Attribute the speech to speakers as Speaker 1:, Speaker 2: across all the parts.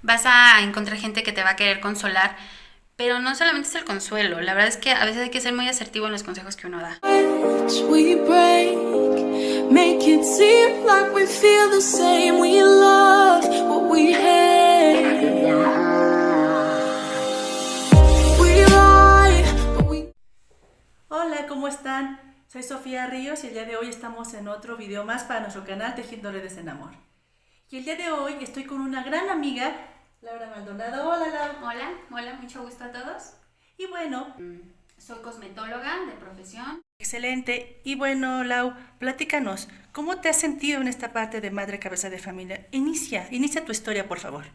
Speaker 1: vas a encontrar gente que te va a querer consolar, pero no solamente es el consuelo, la verdad es que a veces hay que ser muy asertivo en los consejos que uno da.
Speaker 2: We break, make it seem like we feel the same. We love what we hate. We lie, but we...
Speaker 3: Hola, ¿cómo están? Soy Sofía Ríos y el día de hoy estamos en otro video más para nuestro canal Tejiendo Redes en Amor. Y el día de hoy estoy con una gran amiga, Laura Maldonado. Hola, Laura.
Speaker 1: Hola, mucho gusto a todos.
Speaker 3: Y bueno,
Speaker 1: Soy cosmetóloga de profesión.
Speaker 3: excelente. Y bueno, Lau, platícanos, ¿cómo te has sentido en esta parte de madre cabeza de familia? Inicia tu historia, por favor.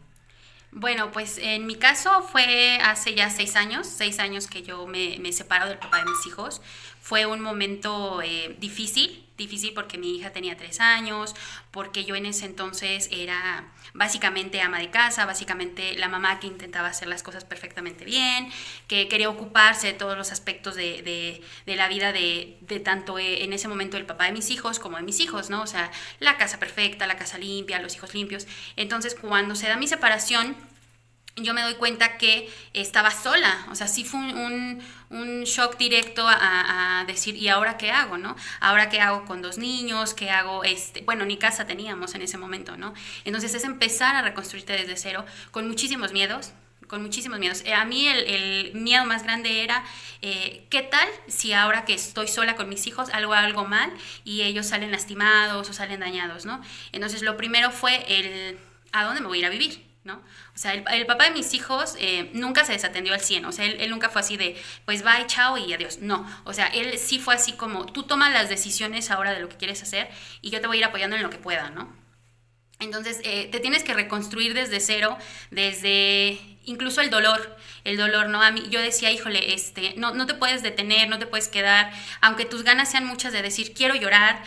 Speaker 1: Bueno, pues en mi caso fue hace ya 6 años que yo me separo del papá de mis hijos. Fue un momento difícil porque mi hija tenía 3 años, porque yo en ese entonces era básicamente ama de casa, básicamente la mamá que intentaba hacer las cosas perfectamente bien, que quería ocuparse de todos los aspectos de la vida de tanto en ese momento el papá de mis hijos como de mis hijos, ¿no? O sea, la casa perfecta, la casa limpia, los hijos limpios. Entonces, cuando se da mi separación, yo me doy cuenta que estaba sola, o sea, sí fue un shock directo a decir, ¿y ahora qué hago, no? ¿Ahora qué hago con 2 niños? ¿Qué hago? Bueno, ni casa teníamos en ese momento, ¿no? Entonces es empezar a reconstruirte desde cero, con muchísimos miedos, con muchísimos miedos. A mí el miedo más grande era, ¿qué tal si ahora que estoy sola con mis hijos hago algo mal y ellos salen lastimados o salen dañados, ¿no? Entonces lo primero fue ¿a dónde me voy a ir a vivir? ¿No? O sea, el papá de mis hijos nunca se desatendió al 100, o sea, él nunca fue así de, pues bye, chao y adiós, no, o sea, él sí fue así como, tú tomas las decisiones ahora de lo que quieres hacer y yo te voy a ir apoyando en lo que pueda, ¿no? Entonces, te tienes que reconstruir desde cero, desde incluso el dolor, ¿no? A mí, yo decía, híjole, no te puedes detener, no te puedes quedar, aunque tus ganas sean muchas de decir, quiero llorar,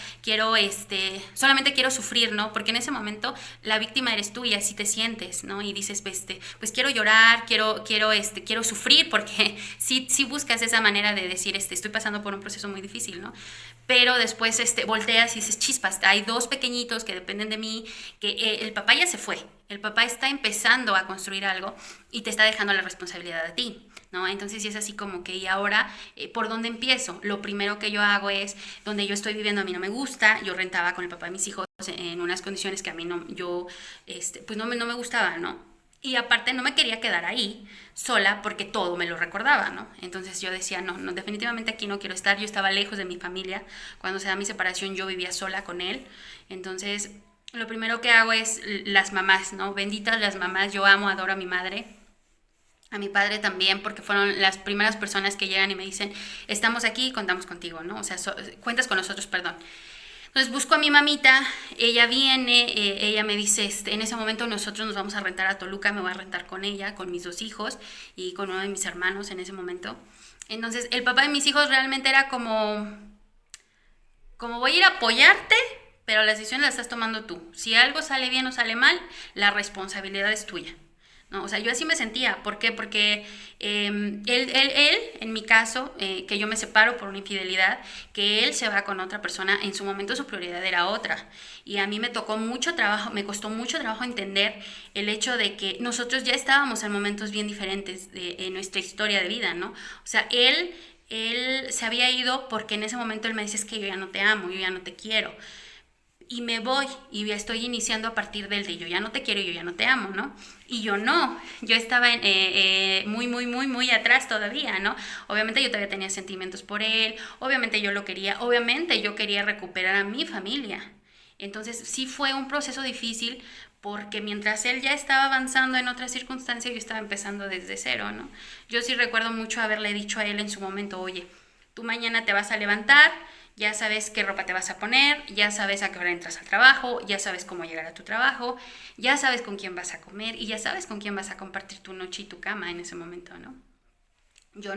Speaker 1: solamente quiero sufrir, ¿no? Porque en ese momento la víctima eres tú y así te sientes, ¿no? Y dices, pues quiero llorar, quiero sufrir, porque sí buscas esa manera de decir, estoy pasando por un proceso muy difícil, ¿no? Pero después volteas y dices, chispas, hay 2 pequeñitos que dependen de mí, que el papá ya se fue, el papá está empezando a construir algo y te está dejando la responsabilidad a ti, ¿no? Entonces sí es así como que, ¿y ahora por dónde empiezo? Lo primero que yo hago es, donde yo estoy viviendo a mí no me gusta, yo rentaba con el papá de mis hijos en unas condiciones que a mí pues no me gustaba, ¿no? Y aparte no me quería quedar ahí sola porque todo me lo recordaba, ¿no? Entonces yo decía, no, definitivamente aquí no quiero estar. Yo estaba lejos de mi familia. Cuando se da mi separación yo vivía sola con él. Entonces lo primero que hago es las mamás, ¿no? Benditas las mamás. Yo amo, adoro a mi madre. A mi padre también, porque fueron las primeras personas que llegan y me dicen, estamos aquí y contamos contigo, ¿no? O sea, cuentas con nosotros, perdón. Entonces busco a mi mamita, ella viene, ella me dice, en ese momento nosotros nos vamos a rentar a Toluca, me voy a rentar con ella, con mis 2 hijos y con uno de mis hermanos en ese momento. Entonces el papá de mis hijos realmente era como voy a ir a apoyarte, pero las decisiones las estás tomando tú. Si algo sale bien o sale mal, la responsabilidad es tuya. ¿No? O sea, yo así me sentía. ¿Por qué? Porque él, en mi caso, que yo me separo por una infidelidad, que él se va con otra persona, en su momento su prioridad era otra. Y a mí me tocó mucho trabajo, me costó mucho trabajo entender el hecho de que nosotros ya estábamos en momentos bien diferentes en nuestra historia de vida, ¿no? O sea, él se había ido porque en ese momento él me dice, es que yo ya no te amo, yo ya no te quiero y me voy y ya estoy iniciando a partir del de yo ya no te quiero y yo ya no te amo, ¿no? Y yo no, yo estaba muy atrás todavía, ¿no? Obviamente yo todavía tenía sentimientos por él, obviamente yo lo quería, obviamente yo quería recuperar a mi familia. Entonces sí fue un proceso difícil porque mientras él ya estaba avanzando en otras circunstancias, yo estaba empezando desde cero, ¿no? Yo sí recuerdo mucho haberle dicho a él en su momento, oye, tú mañana te vas a levantar, ya sabes qué ropa te vas a poner, ya sabes a qué hora entras al trabajo, ya sabes cómo llegar a tu trabajo, ya sabes con quién vas a comer y ya sabes con quién vas a compartir tu noche y tu cama en ese momento, ¿no? Yo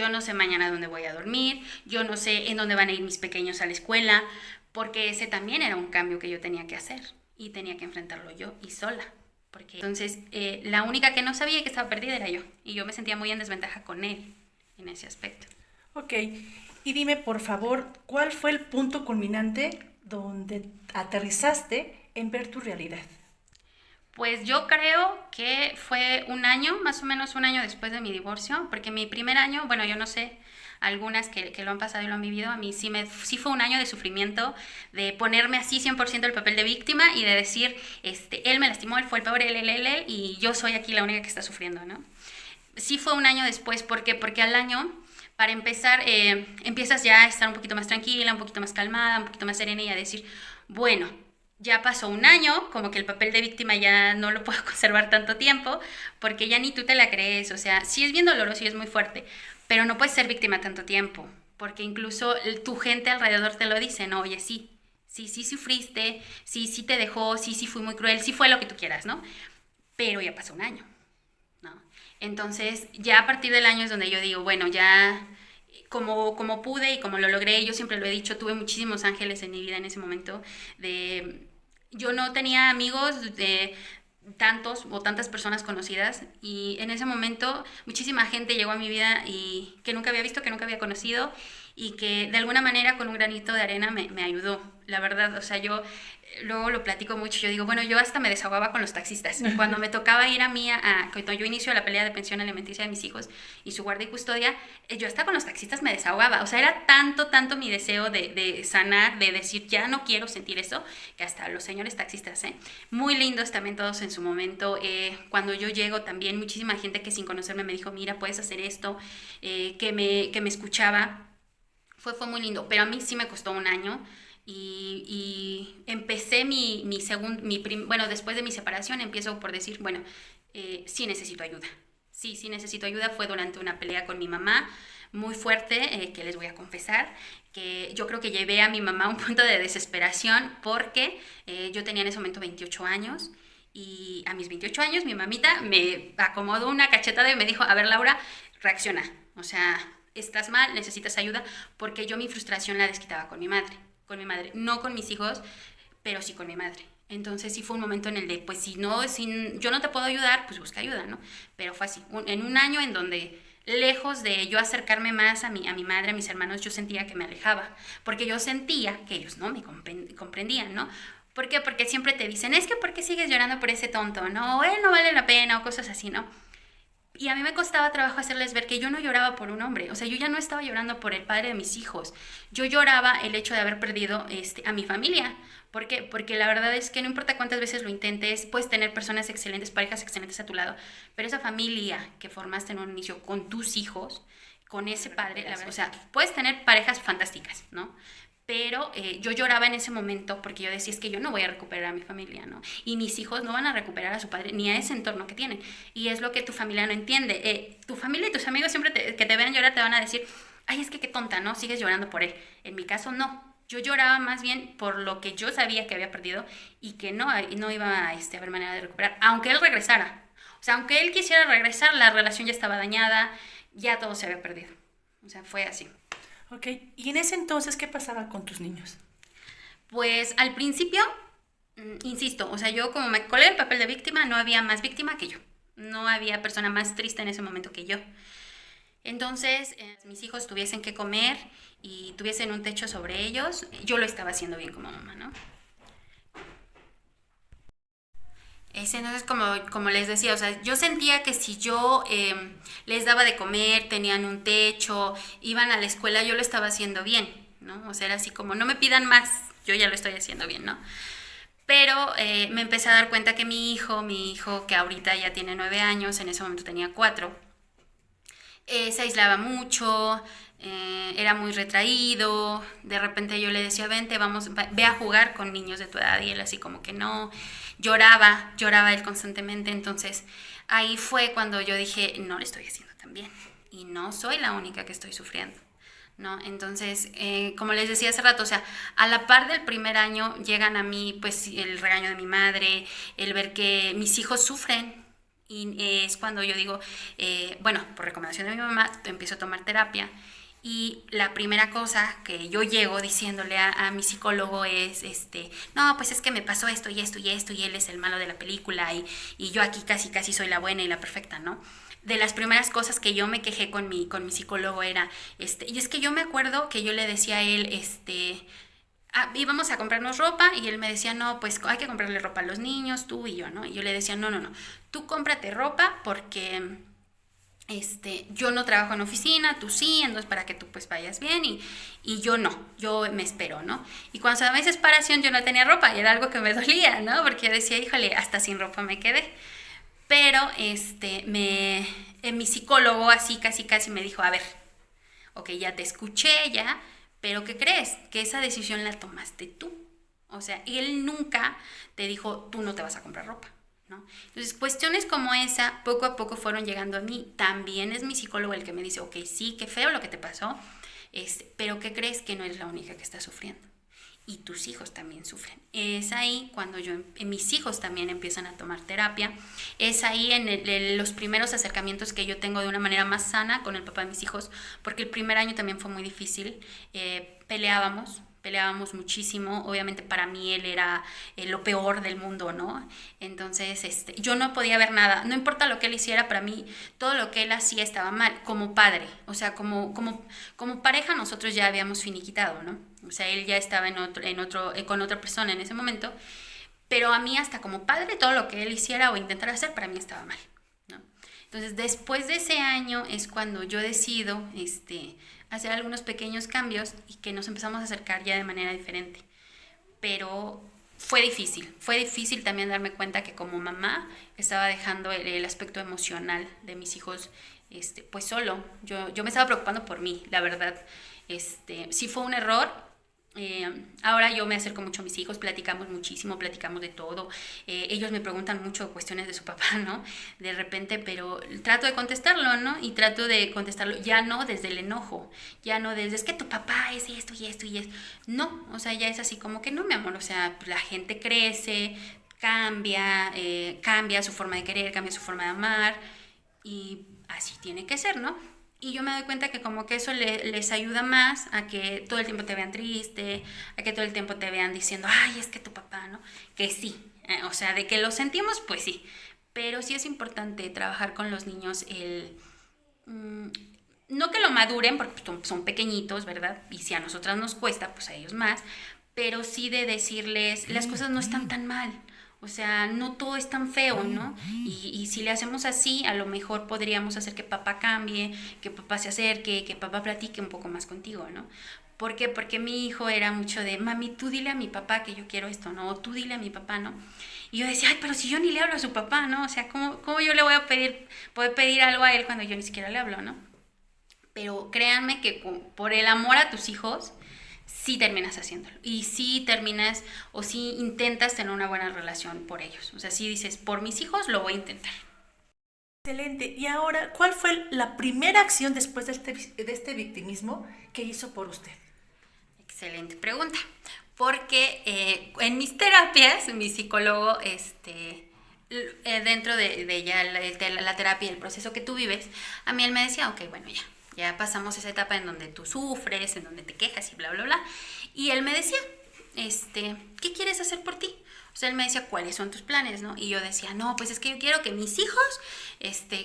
Speaker 1: no sé mañana dónde voy a dormir, yo no sé en dónde van a ir mis pequeños a la escuela, porque ese también era un cambio que yo tenía que hacer y tenía que enfrentarlo yo y sola. Porque entonces la única que no sabía que estaba perdida era yo y yo me sentía muy en desventaja con él en ese aspecto.
Speaker 3: Ok, y dime por favor, ¿cuál fue el punto culminante donde aterrizaste en ver tu realidad?
Speaker 1: Pues yo creo que fue un año, más o menos un año después de mi divorcio, porque mi primer año, bueno, yo no sé, algunas que lo han pasado y lo han vivido, a mí sí fue un año de sufrimiento, de ponerme así 100% el papel de víctima y de decir, él me lastimó, él fue el peor, él, y yo soy aquí la única que está sufriendo, ¿no? Sí fue un año después, ¿por qué? Porque al año, para empezar, empiezas ya a estar un poquito más tranquila, un poquito más calmada, un poquito más serena y a decir, bueno, ya pasó un año, como que el papel de víctima ya no lo puedo conservar tanto tiempo, porque ya ni tú te la crees, o sea, sí es bien doloroso y es muy fuerte, pero no puedes ser víctima tanto tiempo, porque incluso tu gente alrededor te lo dice, no, oye, sí sufriste, sí te dejó, sí fui muy cruel, sí fue lo que tú quieras, ¿no? Pero ya pasó un año, ¿no? Entonces, ya a partir del año es donde yo digo, bueno, ya como pude y como lo logré, yo siempre lo he dicho, tuve muchísimos ángeles en mi vida en ese momento, yo no tenía amigos de tantos o tantas personas conocidas y en ese momento muchísima gente llegó a mi vida y que nunca había visto, que nunca había conocido y que de alguna manera con un granito de arena me ayudó, la verdad, o sea, yo luego lo platico mucho, yo digo, bueno, yo hasta me desahogaba con los taxistas, cuando me tocaba ir a mí, cuando yo inicio la pelea de pensión alimenticia de mis hijos y su guardia y custodia, yo hasta con los taxistas me desahogaba, o sea, era tanto mi deseo de sanar, de decir, ya no quiero sentir eso, que hasta los señores taxistas, muy lindos también todos en su momento, cuando yo llego también, muchísima gente que sin conocerme me dijo, mira, puedes hacer esto, que me escuchaba, fue muy lindo, pero a mí sí me costó un año, y empecé bueno, después de mi separación empiezo por decir, bueno, sí necesito ayuda. Sí necesito ayuda. Fue durante una pelea con mi mamá muy fuerte, que les voy a confesar, que yo creo que llevé a mi mamá a un punto de desesperación porque yo tenía en ese momento 28 años y a mis 28 años mi mamita me acomodó una cachetada y me dijo, a ver Laura, reacciona, o sea, estás mal, necesitas ayuda, porque yo mi frustración la desquitaba con mi madre, no con mis hijos, pero sí con mi madre. Entonces sí fue un momento en el de, pues si yo no te puedo ayudar, pues busca ayuda, ¿no? Pero fue así, en un año en donde lejos de yo acercarme más a mi madre, a mis hermanos, yo sentía que me alejaba, porque yo sentía que ellos no me comprendían, ¿no? ¿Por qué? Porque siempre te dicen, es que ¿por qué sigues llorando por ese tonto? No, él no vale la pena o cosas así, ¿no? Y a mí me costaba trabajo hacerles ver que yo no lloraba por un hombre, o sea, yo ya no estaba llorando por el padre de mis hijos, yo lloraba el hecho de haber perdido a mi familia. ¿Por qué? Porque la verdad es que no importa cuántas veces lo intentes, puedes tener personas excelentes, parejas excelentes a tu lado, pero esa familia que formaste en un inicio con tus hijos, con ese padre, la verdad, o sea, puedes tener parejas fantásticas, ¿no? Pero yo lloraba en ese momento porque yo decía, es que yo no voy a recuperar a mi familia, ¿no? Y mis hijos no van a recuperar a su padre ni a ese entorno que tienen. Y es lo que tu familia no entiende. Tu familia y tus amigos siempre que te vean llorar te van a decir, ay, es que qué tonta, ¿no? Sigues llorando por él. En mi caso, no. Yo lloraba más bien por lo que yo sabía que había perdido y que no iba a haber manera de recuperar, aunque él regresara. O sea, aunque él quisiera regresar, la relación ya estaba dañada, ya todo se había perdido. O sea, fue así.
Speaker 3: Ok, y en ese entonces, ¿qué pasaba con tus niños?
Speaker 1: Pues al principio, insisto, o sea, yo como me colé el papel de víctima, no había más víctima que yo. No había persona más triste en ese momento que yo. Entonces, mis hijos tuviesen que comer y tuviesen un techo sobre ellos, yo lo estaba haciendo bien como mamá, ¿no? Entonces, como les decía, o sea, yo sentía que si yo les daba de comer, tenían un techo, iban a la escuela, yo lo estaba haciendo bien, ¿no? O sea, era así como, no me pidan más, yo ya lo estoy haciendo bien, ¿no? Pero me empecé a dar cuenta que mi hijo que ahorita ya tiene 9 años, en ese momento tenía 4, se aislaba mucho, era muy retraído, de repente yo le decía, vente, ve a jugar con niños de tu edad, y él así como que no, lloraba él constantemente. Entonces ahí fue cuando yo dije, no le estoy haciendo tan bien y no soy la única que estoy sufriendo, ¿no? Entonces, como les decía hace rato, o sea, a la par del primer año llegan a mí pues el regaño de mi madre, el ver que mis hijos sufren. Y es cuando yo digo, bueno, por recomendación de mi mamá, empiezo a tomar terapia. Y la primera cosa que yo llego diciéndole a mi psicólogo es, no, pues es que me pasó esto y esto y esto, y él es el malo de la película, y yo aquí casi soy la buena y la perfecta, ¿no? De las primeras cosas que yo me quejé con mi psicólogo era, y es que yo me acuerdo que yo le decía a él, íbamos a comprarnos ropa y él me decía, no, pues hay que comprarle ropa a los niños, tú y yo, ¿no? Y yo le decía, no, tú cómprate ropa porque yo no trabajo en oficina, tú sí, entonces para que tú pues vayas bien y yo no, yo me espero, ¿no? Y cuando se da mi separación yo no tenía ropa y era algo que me dolía, ¿no? Porque yo decía, híjole, hasta sin ropa me quedé. Pero mi psicólogo así casi me dijo, a ver, ok, ya te escuché ya, pero ¿qué crees? Que esa decisión la tomaste tú. O sea, él nunca te dijo, tú no te vas a comprar ropa, ¿no? Entonces, cuestiones como esa, poco a poco fueron llegando a mí. También es mi psicólogo el que me dice, ok, sí, qué feo lo que te pasó, pero ¿qué crees? Que no eres la única que está sufriendo. Y tus hijos también sufren. Es ahí cuando mis hijos también empiezan a tomar terapia. Es ahí en los primeros acercamientos que yo tengo de una manera más sana con el papá de mis hijos, porque el primer año también fue muy difícil. Peleábamos muchísimo. Obviamente para mí él era lo peor del mundo, ¿no? Entonces yo no podía ver nada, no importa lo que él hiciera, para mí todo lo que él hacía estaba mal, como padre, o sea, como pareja nosotros ya habíamos finiquitado, ¿no? O sea, él ya estaba con otra persona en ese momento, pero a mí hasta como padre todo lo que él hiciera o intentara hacer para mí estaba mal, ¿no? Entonces después de ese año es cuando yo decido hacer algunos pequeños cambios y que nos empezamos a acercar ya de manera diferente. Pero fue difícil también darme cuenta que como mamá estaba dejando el aspecto emocional de mis hijos pues solo. Yo me estaba preocupando por mí, la verdad. Sí fue un error. Ahora yo me acerco mucho a mis hijos, platicamos muchísimo, platicamos de todo. Ellos me preguntan mucho cuestiones de su papá, ¿no? De repente, pero trato de contestarlo, ¿no? Y trato de contestarlo ya no desde el enojo, ya no desde es que tu papá es esto y esto y esto. No, o sea, ya es así como que no, mi amor, o sea, la gente crece, cambia su forma de querer, cambia su forma de amar y así tiene que ser, ¿no? Y yo me doy cuenta que como que eso les ayuda más a que todo el tiempo te vean triste, a que todo el tiempo te vean diciendo, ay, es que tu papá, ¿no? Que sí, o sea, de que lo sentimos, pues sí. Pero sí es importante trabajar con los niños no que lo maduren, porque son pequeñitos, ¿verdad? Y si a nosotras nos cuesta, pues a ellos más. Pero sí de decirles, las cosas no están tan mal. O sea, no todo es tan feo, ¿no? Y si le hacemos así, a lo mejor podríamos hacer que papá cambie, que papá se acerque, que papá platique un poco más contigo, ¿no? ¿Por qué? Porque mi hijo era mucho de, mami, tú dile a mi papá que yo quiero esto, ¿no? O tú dile a mi papá, ¿no? Y yo decía, ay, pero si yo ni le hablo a su papá, ¿no? O sea, ¿cómo yo le voy a poder pedir algo a él cuando yo ni siquiera le hablo, ¿no? Pero créanme que por el amor a tus hijos, sí terminas haciéndolo y sí terminas o sí intentas tener una buena relación por ellos. O sea, si dices, por mis hijos lo voy a intentar.
Speaker 3: Excelente. Y ahora, ¿cuál fue la primera acción después de este victimismo que hizo por usted?
Speaker 1: Excelente pregunta. Porque en mis terapias, mi psicólogo, dentro de ya la terapia y el proceso que tú vives, a mí él me decía, ok, bueno, ya pasamos esa etapa en donde tú sufres, en donde te quejas y bla, bla, bla. Y él me decía, ¿qué quieres hacer por ti? O sea, él me decía, ¿cuáles son tus planes, no? Y yo decía, no, pues es que yo quiero que mis hijos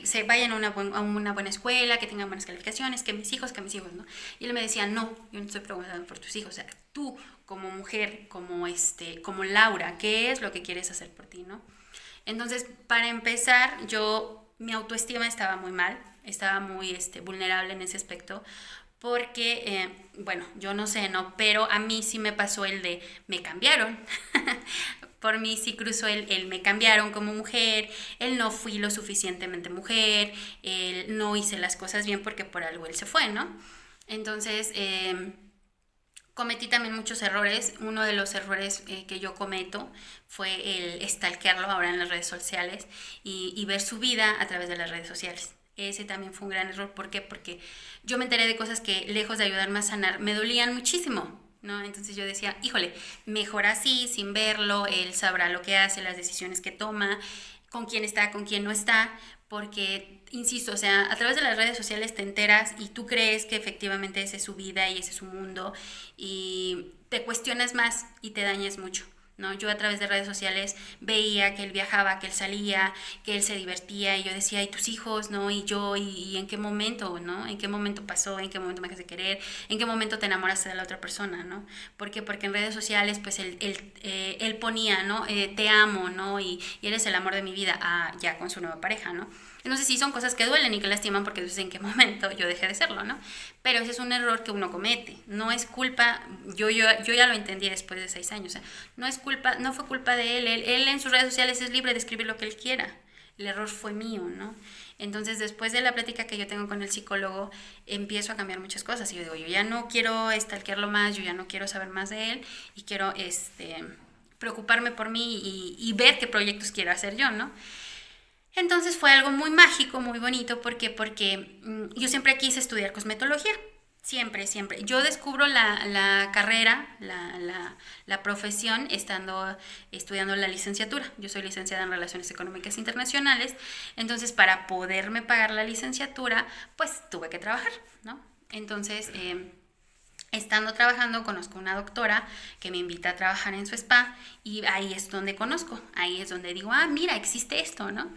Speaker 1: se vayan a una buena escuela, que tengan buenas calificaciones, que mis hijos, ¿no? Y él me decía, no, yo no estoy preguntando por tus hijos. O sea, tú como mujer, como Laura, ¿qué es lo que quieres hacer por ti, no? Entonces, para empezar, mi autoestima estaba muy mal, estaba muy vulnerable en ese aspecto, porque, bueno, yo no sé, ¿no? Pero a mí sí me pasó el de, me cambiaron. Por mí sí cruzó el me cambiaron como mujer, el no fui lo suficientemente mujer, el no hice las cosas bien porque por algo él se fue, ¿no? Entonces, cometí también muchos errores. Uno de los errores que yo cometo fue el stalkearlo ahora en las redes sociales y ver su vida a través de las redes sociales. Ese también fue un gran error. ¿Por qué? Porque yo me enteré de cosas que, lejos de ayudarme a sanar, me dolían muchísimo, ¿no? Entonces yo decía, híjole, mejor así, sin verlo, él sabrá lo que hace, las decisiones que toma, con quién está, con quién no está, porque, insisto, o sea, a través de las redes sociales te enteras y tú crees que efectivamente esa es su vida y ese es su mundo y te cuestionas más y te dañas mucho. ¿no? Yo a través de redes sociales veía que él viajaba, que él salía, que él se divertía y yo decía, ¿y tus hijos, no? Y yo, ¿y en qué momento, no? ¿En qué momento pasó? ¿En qué momento me dejas de querer? ¿En qué momento te enamoraste de la otra persona, no? ¿Por qué? Porque en redes sociales, pues él ponía, ¿no? Te amo, ¿no? Y eres el amor de mi vida, ya con su nueva pareja, ¿no? Entonces sí son cosas que duelen y que lastiman porque dices en qué momento yo dejé de serlo, ¿no? Pero ese es un error que uno comete. No es culpa, yo ya lo entendí después de 6 años. No fue culpa de él. Él en sus redes sociales es libre de escribir lo que él quiera. El error fue mío, ¿no? Entonces después de la plática que yo tengo con el psicólogo, empiezo a cambiar muchas cosas. Y yo digo, yo ya no quiero stalkearlo más, yo ya no quiero saber más de él y quiero preocuparme por mí y ver qué proyectos quiero hacer yo, ¿no? Entonces fue algo muy mágico, muy bonito, porque yo siempre quise estudiar cosmetología, siempre. Yo descubro la carrera, la profesión, estudiando la licenciatura. Yo soy licenciada en Relaciones Económicas Internacionales, entonces para poderme pagar la licenciatura, pues tuve que trabajar, ¿no? Entonces, estando trabajando, conozco una doctora que me invita a trabajar en su spa y ahí es donde conozco, ahí es donde digo, mira, existe esto, ¿no?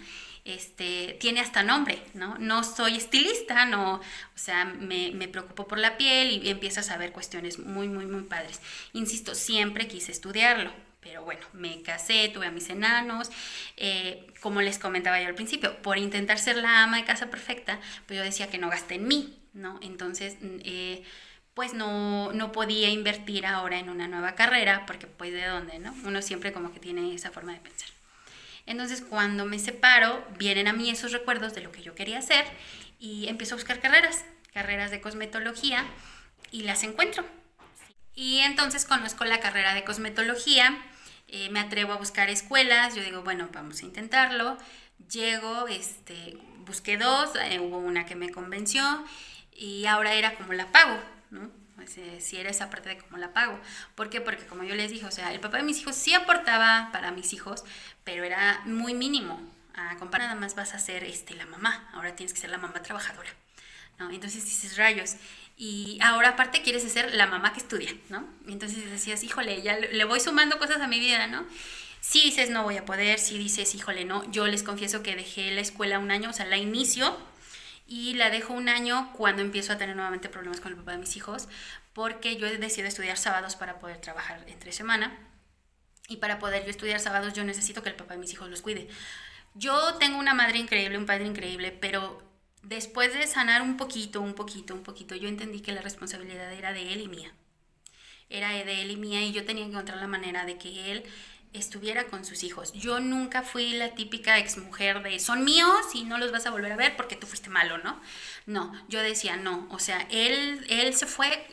Speaker 1: Tiene hasta nombre, ¿no? No soy estilista, no, o sea, me preocupo por la piel y empiezo a saber cuestiones muy, muy, muy padres. Insisto, siempre quise estudiarlo, pero bueno, me casé, tuve a mis enanos, como les comentaba yo al principio, por intentar ser la ama de casa perfecta, pues yo decía que no gasté en mí, ¿no? Entonces, pues no podía invertir ahora en una nueva carrera, porque pues de dónde, ¿no? Uno siempre como que tiene esa forma de pensar. Entonces cuando me separo, vienen a mí esos recuerdos de lo que yo quería hacer y empiezo a buscar carreras de cosmetología y las encuentro. Y entonces conozco la carrera de cosmetología, me atrevo a buscar escuelas, yo digo, bueno, vamos a intentarlo. Llego, busqué 2, hubo una que me convenció y ahora era como la pago, ¿no? Si era esa parte de cómo la pago. ¿Por qué? Porque como yo les dije, o sea, el papá de mis hijos sí aportaba para mis hijos, pero era muy mínimo. Nada más vas a ser la mamá, ahora tienes que ser la mamá trabajadora, ¿no? Entonces dices, rayos, y ahora aparte quieres ser la mamá que estudia, ¿no? Y entonces decías, híjole, ya le voy sumando cosas a mi vida, ¿no? Si dices, no voy a poder, si dices, híjole, no, yo les confieso que dejé la escuela 1 año, o sea, la inicio y la dejo 1 año cuando empiezo a tener nuevamente problemas con el papá de mis hijos, porque yo decido estudiar sábados para poder trabajar entre semana, y para poder yo estudiar sábados yo necesito que el papá de mis hijos los cuide. Yo tengo una madre increíble, un padre increíble, pero después de sanar un poquito, yo entendí que la responsabilidad era de él y mía. Era de él y mía y yo tenía que encontrar la manera de que él estuviera con sus hijos. Yo nunca fui la típica exmujer de son míos y no los vas a volver a ver porque tú fuiste malo, ¿no? No, yo decía no, o sea, él se fue,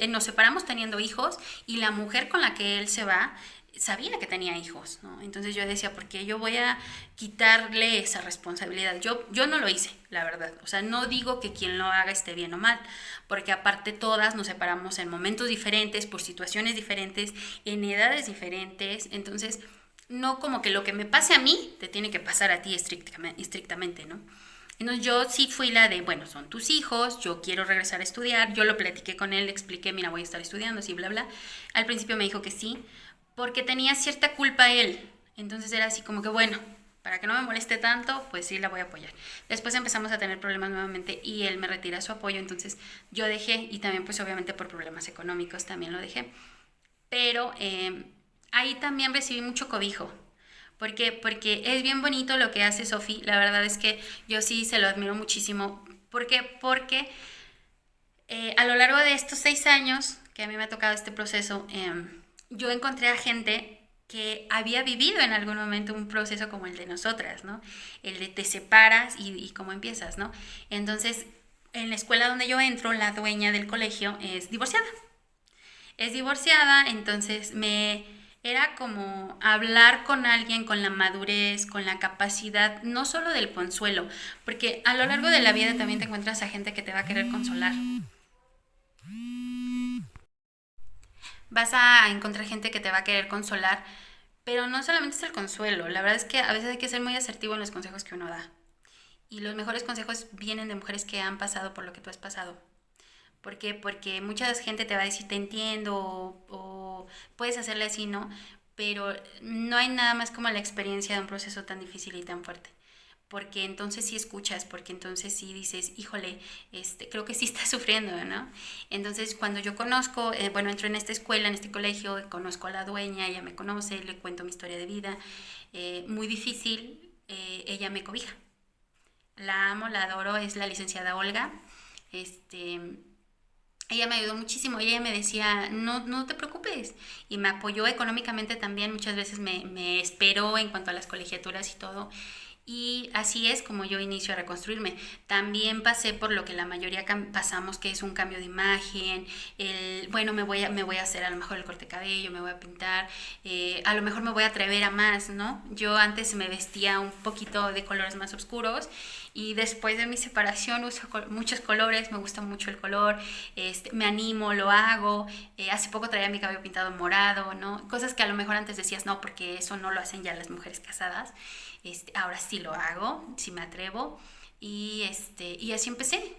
Speaker 1: nos separamos teniendo hijos y la mujer con la que él se va sabía que tenía hijos, ¿no? Entonces yo decía, ¿por qué yo voy a quitarle esa responsabilidad? Yo no lo hice, la verdad. O sea, no digo que quien lo haga esté bien o mal, porque aparte todas nos separamos en momentos diferentes, por situaciones diferentes, en edades diferentes. Entonces, no como que lo que me pase a mí te tiene que pasar a ti estrictamente, ¿no? Entonces yo sí fui la de, bueno, son tus hijos, yo quiero regresar a estudiar. Yo lo platiqué con él, le expliqué, mira, voy a estar estudiando, así, bla, bla. Al principio me dijo que sí, porque tenía cierta culpa él. Entonces era así como que, bueno, para que no me moleste tanto, pues sí la voy a apoyar. Después empezamos a tener problemas nuevamente y él me retira su apoyo, entonces yo dejé, y también pues obviamente por problemas económicos también lo dejé. Pero ahí también recibí mucho cobijo. ¿Por qué? Porque es bien bonito lo que hace Sofi. La verdad es que yo sí se lo admiro muchísimo. ¿Por qué? Porque a lo largo de estos 6 años que a mí me ha tocado este proceso, yo encontré a gente que había vivido en algún momento un proceso como el de nosotras, ¿no? El de te separas y cómo empiezas, ¿no? Entonces, en la escuela donde yo entro, la dueña del colegio es divorciada. Es divorciada, entonces era como hablar con alguien con la madurez, con la capacidad, no solo del consuelo, porque a lo largo de la vida también te encuentras a gente que te va a querer consolar. Vas a encontrar gente que te va a querer consolar, pero no solamente es el consuelo. La verdad es que a veces hay que ser muy asertivo en los consejos que uno da. Y los mejores consejos vienen de mujeres que han pasado por lo que tú has pasado. ¿Por qué? Porque mucha gente te va a decir, te entiendo, o puedes hacerle así, ¿no? pero no hay nada más como la experiencia de un proceso tan difícil y tan fuerte. Porque entonces sí escuchas, porque entonces sí dices, híjole, creo que sí está sufriendo, ¿no? Entonces cuando yo conozco, entro en esta escuela, en este colegio, conozco a la dueña, ella me conoce, le cuento mi historia de vida, muy difícil, ella me cobija. La amo, la adoro, es la licenciada Olga, ella me ayudó muchísimo y ella me decía, no te preocupes, y me apoyó económicamente también, muchas veces me esperó en cuanto a las colegiaturas y todo. Y así es como yo inicio a reconstruirme. También pasé por lo que la mayoría pasamos, que es un cambio de imagen. Me voy a hacer a lo mejor el corte de cabello, me voy a pintar, a lo mejor me voy a atrever a más, ¿no? Yo antes me vestía un poquito de colores más oscuros y después de mi separación uso muchos colores, me gusta mucho el color, me animo, lo hago. Hace poco traía mi cabello pintado morado, ¿no? Cosas que a lo mejor antes decías, no, porque eso no lo hacen ya las mujeres casadas. Ahora sí lo hago, sí me atrevo. Y así empecé,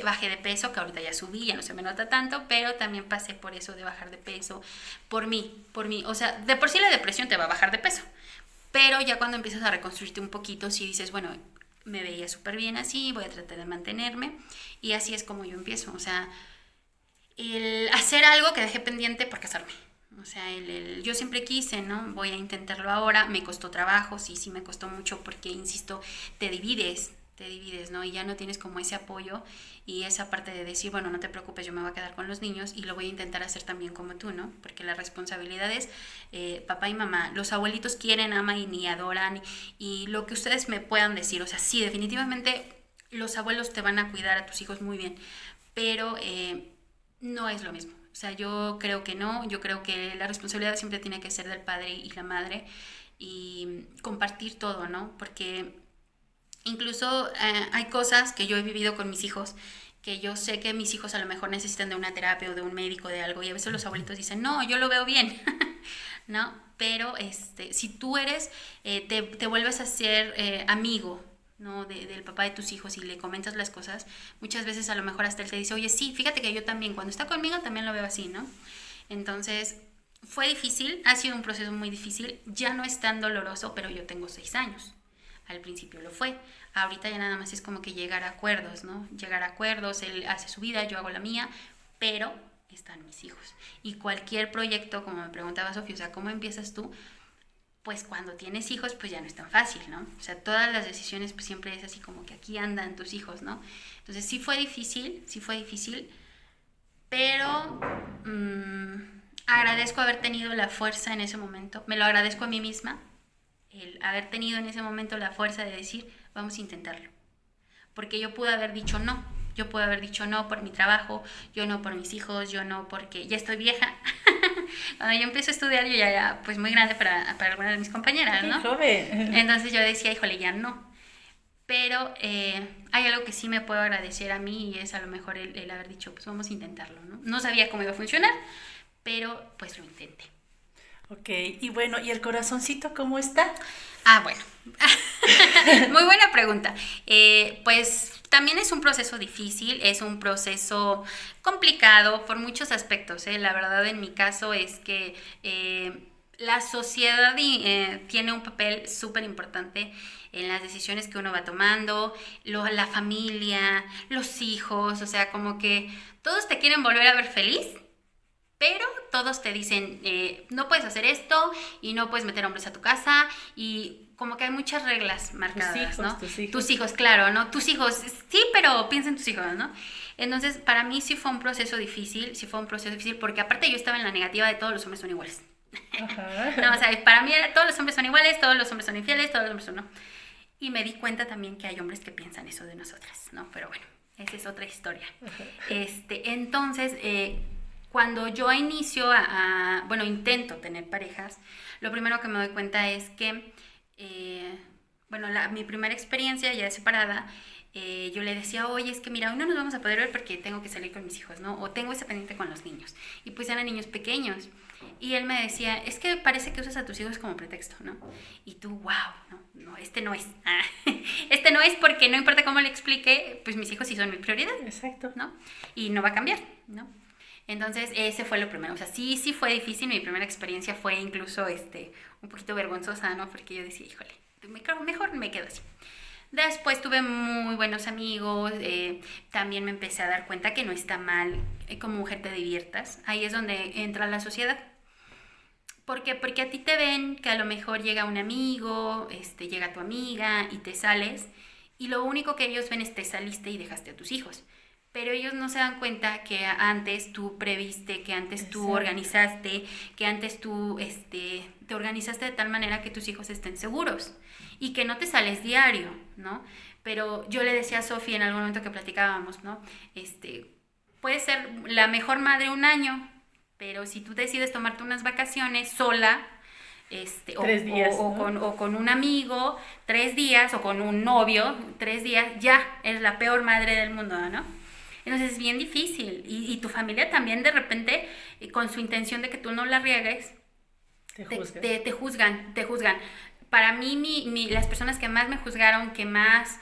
Speaker 1: bajé de peso, que ahorita ya subí, ya no se me nota tanto, pero también pasé por eso de bajar de peso, por mí, o sea, de por sí la depresión te va a bajar de peso, pero ya cuando empiezas a reconstruirte un poquito, sí dices, bueno, me veía súper bien así, voy a tratar de mantenerme, y así es como yo empiezo, o sea, el hacer algo que dejé pendiente por casarme. O sea, yo siempre quise, ¿no? Voy a intentarlo ahora. Me costó trabajo, sí me costó mucho porque, insisto, te divides, ¿no? Y ya no tienes como ese apoyo y esa parte de decir, bueno, no te preocupes, yo me voy a quedar con los niños y lo voy a intentar hacer también como tú, ¿no? Porque la responsabilidad es papá y mamá. Los abuelitos quieren, aman y adoran y lo que ustedes me puedan decir. O sea, sí, definitivamente los abuelos te van a cuidar a tus hijos muy bien, pero no es lo mismo. O sea, yo creo que no, yo creo que la responsabilidad siempre tiene que ser del padre y la madre y compartir todo, ¿no? Porque incluso hay cosas que yo he vivido con mis hijos que yo sé que mis hijos a lo mejor necesitan de una terapia o de un médico, de algo, y a veces los abuelitos dicen, no, yo lo veo bien, ¿no? Pero si tú te vuelves a ser amigo, ¿no? Del papá de tus hijos y le comentas las cosas, muchas veces a lo mejor hasta él te dice, oye, sí, fíjate que yo también, cuando está conmigo también lo veo así, ¿no? Entonces, fue difícil, ha sido un proceso muy difícil, ya no es tan doloroso, pero yo tengo 6 años. Al principio lo fue, ahorita ya nada más es como que llegar a acuerdos, ¿no? Llegar a acuerdos, él hace su vida, yo hago la mía, pero están mis hijos. Y cualquier proyecto, como me preguntaba Sofía, o sea, ¿cómo empiezas tú? Pues cuando tienes hijos, pues ya no es tan fácil, ¿no? O sea, todas las decisiones, pues siempre es así como que aquí andan tus hijos, ¿no? Entonces sí fue difícil, pero agradezco haber tenido la fuerza en ese momento, me lo agradezco a mí misma, el haber tenido en ese momento la fuerza de decir, vamos a intentarlo. Porque yo pude haber dicho no, por mi trabajo, yo no por mis hijos, yo no porque ya estoy vieja. Cuando yo empecé a estudiar, yo ya era pues muy grande para algunas de mis compañeras, ¿no?
Speaker 3: Joven.
Speaker 1: Entonces yo decía, híjole, ya no. Pero hay algo que sí me puedo agradecer a mí y es a lo mejor el haber dicho, pues vamos a intentarlo, ¿no? No sabía cómo iba a funcionar, pero pues lo intenté.
Speaker 3: Ok, y bueno, ¿y el corazoncito cómo está?
Speaker 1: Bueno. Muy buena pregunta. Pues también es un proceso difícil, es un proceso complicado por muchos aspectos. La verdad, en mi caso es que la sociedad tiene un papel súper importante en las decisiones que uno va tomando, la familia, los hijos, o sea, como que todos te quieren volver a ver feliz, pero todos te dicen, no puedes hacer esto y no puedes meter hombres a tu casa y como que hay muchas reglas marcadas,
Speaker 3: tus hijos,
Speaker 1: ¿no?
Speaker 3: Tus hijos.
Speaker 1: Tus hijos, claro, ¿no? Tus hijos, sí, pero piensa en tus hijos, ¿no? Entonces, para mí sí fue un proceso difícil, porque aparte yo estaba en la negativa de todos los hombres son iguales.
Speaker 3: Ajá.
Speaker 1: No, o sea, para mí era todos los hombres son iguales, todos los hombres son infieles, todos los hombres son no. Y me di cuenta también que hay hombres que piensan eso de nosotras, ¿no? Pero bueno, esa es otra historia. Entonces, cuando yo inicio intento tener parejas, lo primero que me doy cuenta es que, mi primera experiencia ya separada, yo le decía, oye, es que mira, hoy no nos vamos a poder ver porque tengo que salir con mis hijos, ¿no? O tengo ese pendiente con los niños. Y pues eran niños pequeños. Y él me decía, es que parece que usas a tus hijos como pretexto, ¿no? Y tú, wow, no, este no es. Este no es porque no importa cómo le explique, pues mis hijos sí son mi prioridad.
Speaker 3: Exacto.
Speaker 1: ¿No? Y no va a cambiar, ¿no? Entonces, ese fue lo primero. O sea, sí fue difícil. Mi primera experiencia fue incluso un poquito vergonzosa, ¿no? Porque yo decía, híjole, mejor me quedo así. Después tuve muy buenos amigos, también me empecé a dar cuenta que no está mal como mujer te diviertas. Ahí es donde entra la sociedad. ¿Por qué? Porque a ti te ven que a lo mejor llega un amigo, llega tu amiga y te sales y lo único que ellos ven es te saliste y dejaste a tus hijos. Pero ellos no se dan cuenta que antes tú previste, que antes tú organizaste, que antes tú te organizaste de tal manera que tus hijos estén seguros y que no te sales diario, ¿no? Pero yo le decía a Sofía en algún momento que platicábamos, ¿no? Puedes ser la mejor madre un año, pero si tú decides tomarte unas vacaciones sola,
Speaker 3: 3 días, ¿no?
Speaker 1: o con un amigo, 3 días, o con un novio, 3 días, ya eres la peor madre del mundo, ¿no? Entonces es bien difícil. Y tu familia también de repente, con su intención de que tú no la riegues, te juzgan. Para mí, las personas que más me juzgaron, que más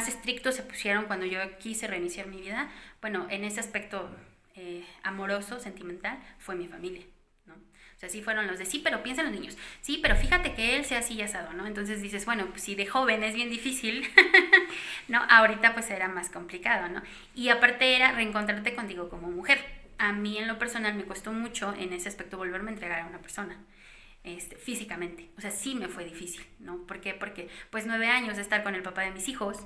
Speaker 1: estrictos se pusieron cuando yo quise reiniciar mi vida, bueno, en ese aspecto amoroso, sentimental, fue mi familia, ¿no? O sea, sí fueron los de, sí, pero piensa en los niños, sí, pero fíjate que él sea así y asado, ¿no? Entonces dices, bueno, pues si de joven es bien difícil, ¿no? Ahorita pues era más complicado, ¿no? Y aparte era reencontrarte contigo como mujer. A mí en lo personal me costó mucho en ese aspecto volverme a entregar a una persona. Físicamente, o sea, sí me fue difícil, ¿no? ¿Por qué? Porque pues 9 años de estar con el papá de mis hijos,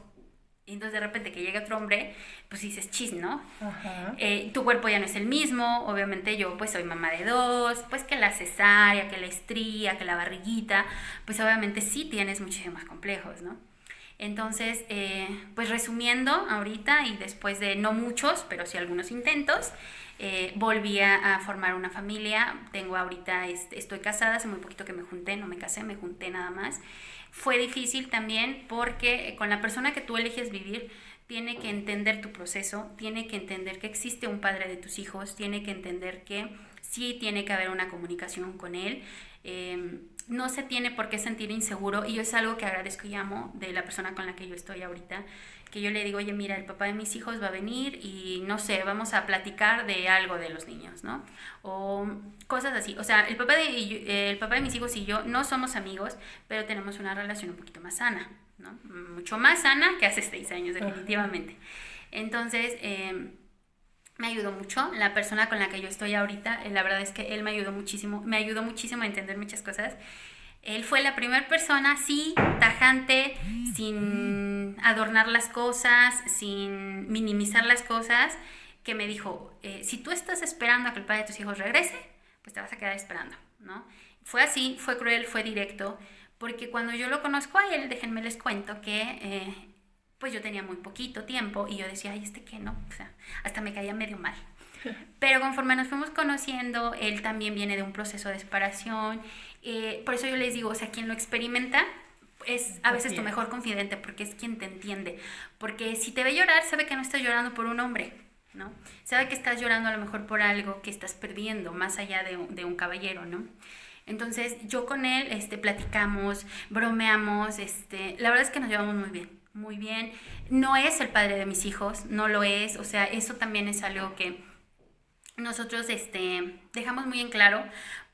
Speaker 1: y entonces de repente que llega otro hombre, pues dices, chis, ¿no?
Speaker 3: Ajá.
Speaker 1: Tu cuerpo ya no es el mismo, obviamente yo pues soy mamá de 2, pues que la cesárea, que la estría, que la barriguita, pues obviamente sí tienes muchísimos complejos, ¿no? Entonces, pues resumiendo ahorita y después de no muchos, pero sí algunos intentos, volví a formar una familia. Tengo ahorita, estoy casada, hace muy poquito que me junté, no me casé, me junté nada más. Fue difícil también porque con la persona que tú eliges vivir, tiene que entender tu proceso, tiene que entender que existe un padre de tus hijos, tiene que entender que sí tiene que haber una comunicación con él. No se tiene por qué sentir inseguro y yo es algo que agradezco y amo de la persona con la que yo estoy ahorita, que yo le digo, oye, mira, el papá de mis hijos va a venir y no sé, vamos a platicar de algo de los niños, ¿no? O cosas así. O sea, el papá de mis hijos y yo no somos amigos, pero tenemos una relación un poquito más sana, ¿no? Mucho más sana que hace 6 años, definitivamente. Entonces, me ayudó mucho. La persona con la que yo estoy ahorita, la verdad es que él me ayudó muchísimo a entender muchas cosas. Él fue la primera persona, sí, tajante, sin adornar las cosas, sin minimizar las cosas, que me dijo, si tú estás esperando a que el padre de tus hijos regrese, pues te vas a quedar esperando, ¿no? Fue así, fue cruel, fue directo, porque cuando yo lo conozco a él, déjenme les cuento que pues yo tenía muy poquito tiempo y yo decía, ay, ¿qué no? O sea, hasta me caía medio mal. Pero conforme nos fuimos conociendo, él también viene de un proceso de separación. Por eso yo les digo, o sea, quien lo experimenta es a veces tu mejor confidente porque es quien te entiende. Porque si te ve llorar, sabe que no estás llorando por un hombre, ¿no? Sabe que estás llorando a lo mejor por algo que estás perdiendo, más allá de un caballero, ¿no? Entonces, yo con él platicamos, bromeamos, la verdad es que nos llevamos muy bien. Muy bien. No es el padre de mis hijos, no lo es. O sea, eso también es algo que nosotros dejamos muy en claro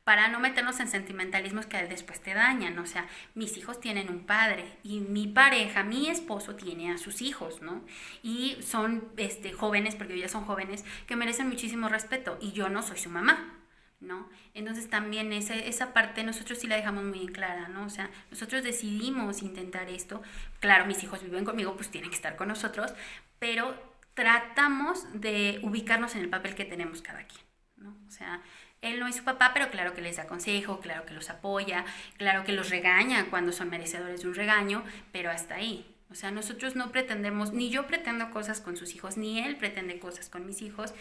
Speaker 1: para no meternos en sentimentalismos que después te dañan. O sea, mis hijos tienen un padre y mi pareja, mi esposo tiene a sus hijos, ¿no? Y son jóvenes, porque ya son jóvenes, que merecen muchísimo respeto y yo no soy su mamá, ¿no? Entonces también esa parte nosotros sí la dejamos muy en clara, ¿no? O sea, nosotros decidimos intentar esto. Claro, mis hijos viven conmigo, pues tienen que estar con nosotros, pero tratamos de ubicarnos en el papel que tenemos cada quien, ¿no? O sea, él no es su papá, pero claro que les da consejo, claro que los apoya, claro que los regaña cuando son merecedores de un regaño, pero hasta ahí. O sea, nosotros no pretendemos, ni yo pretendo cosas con sus hijos, ni él pretende cosas con mis hijos,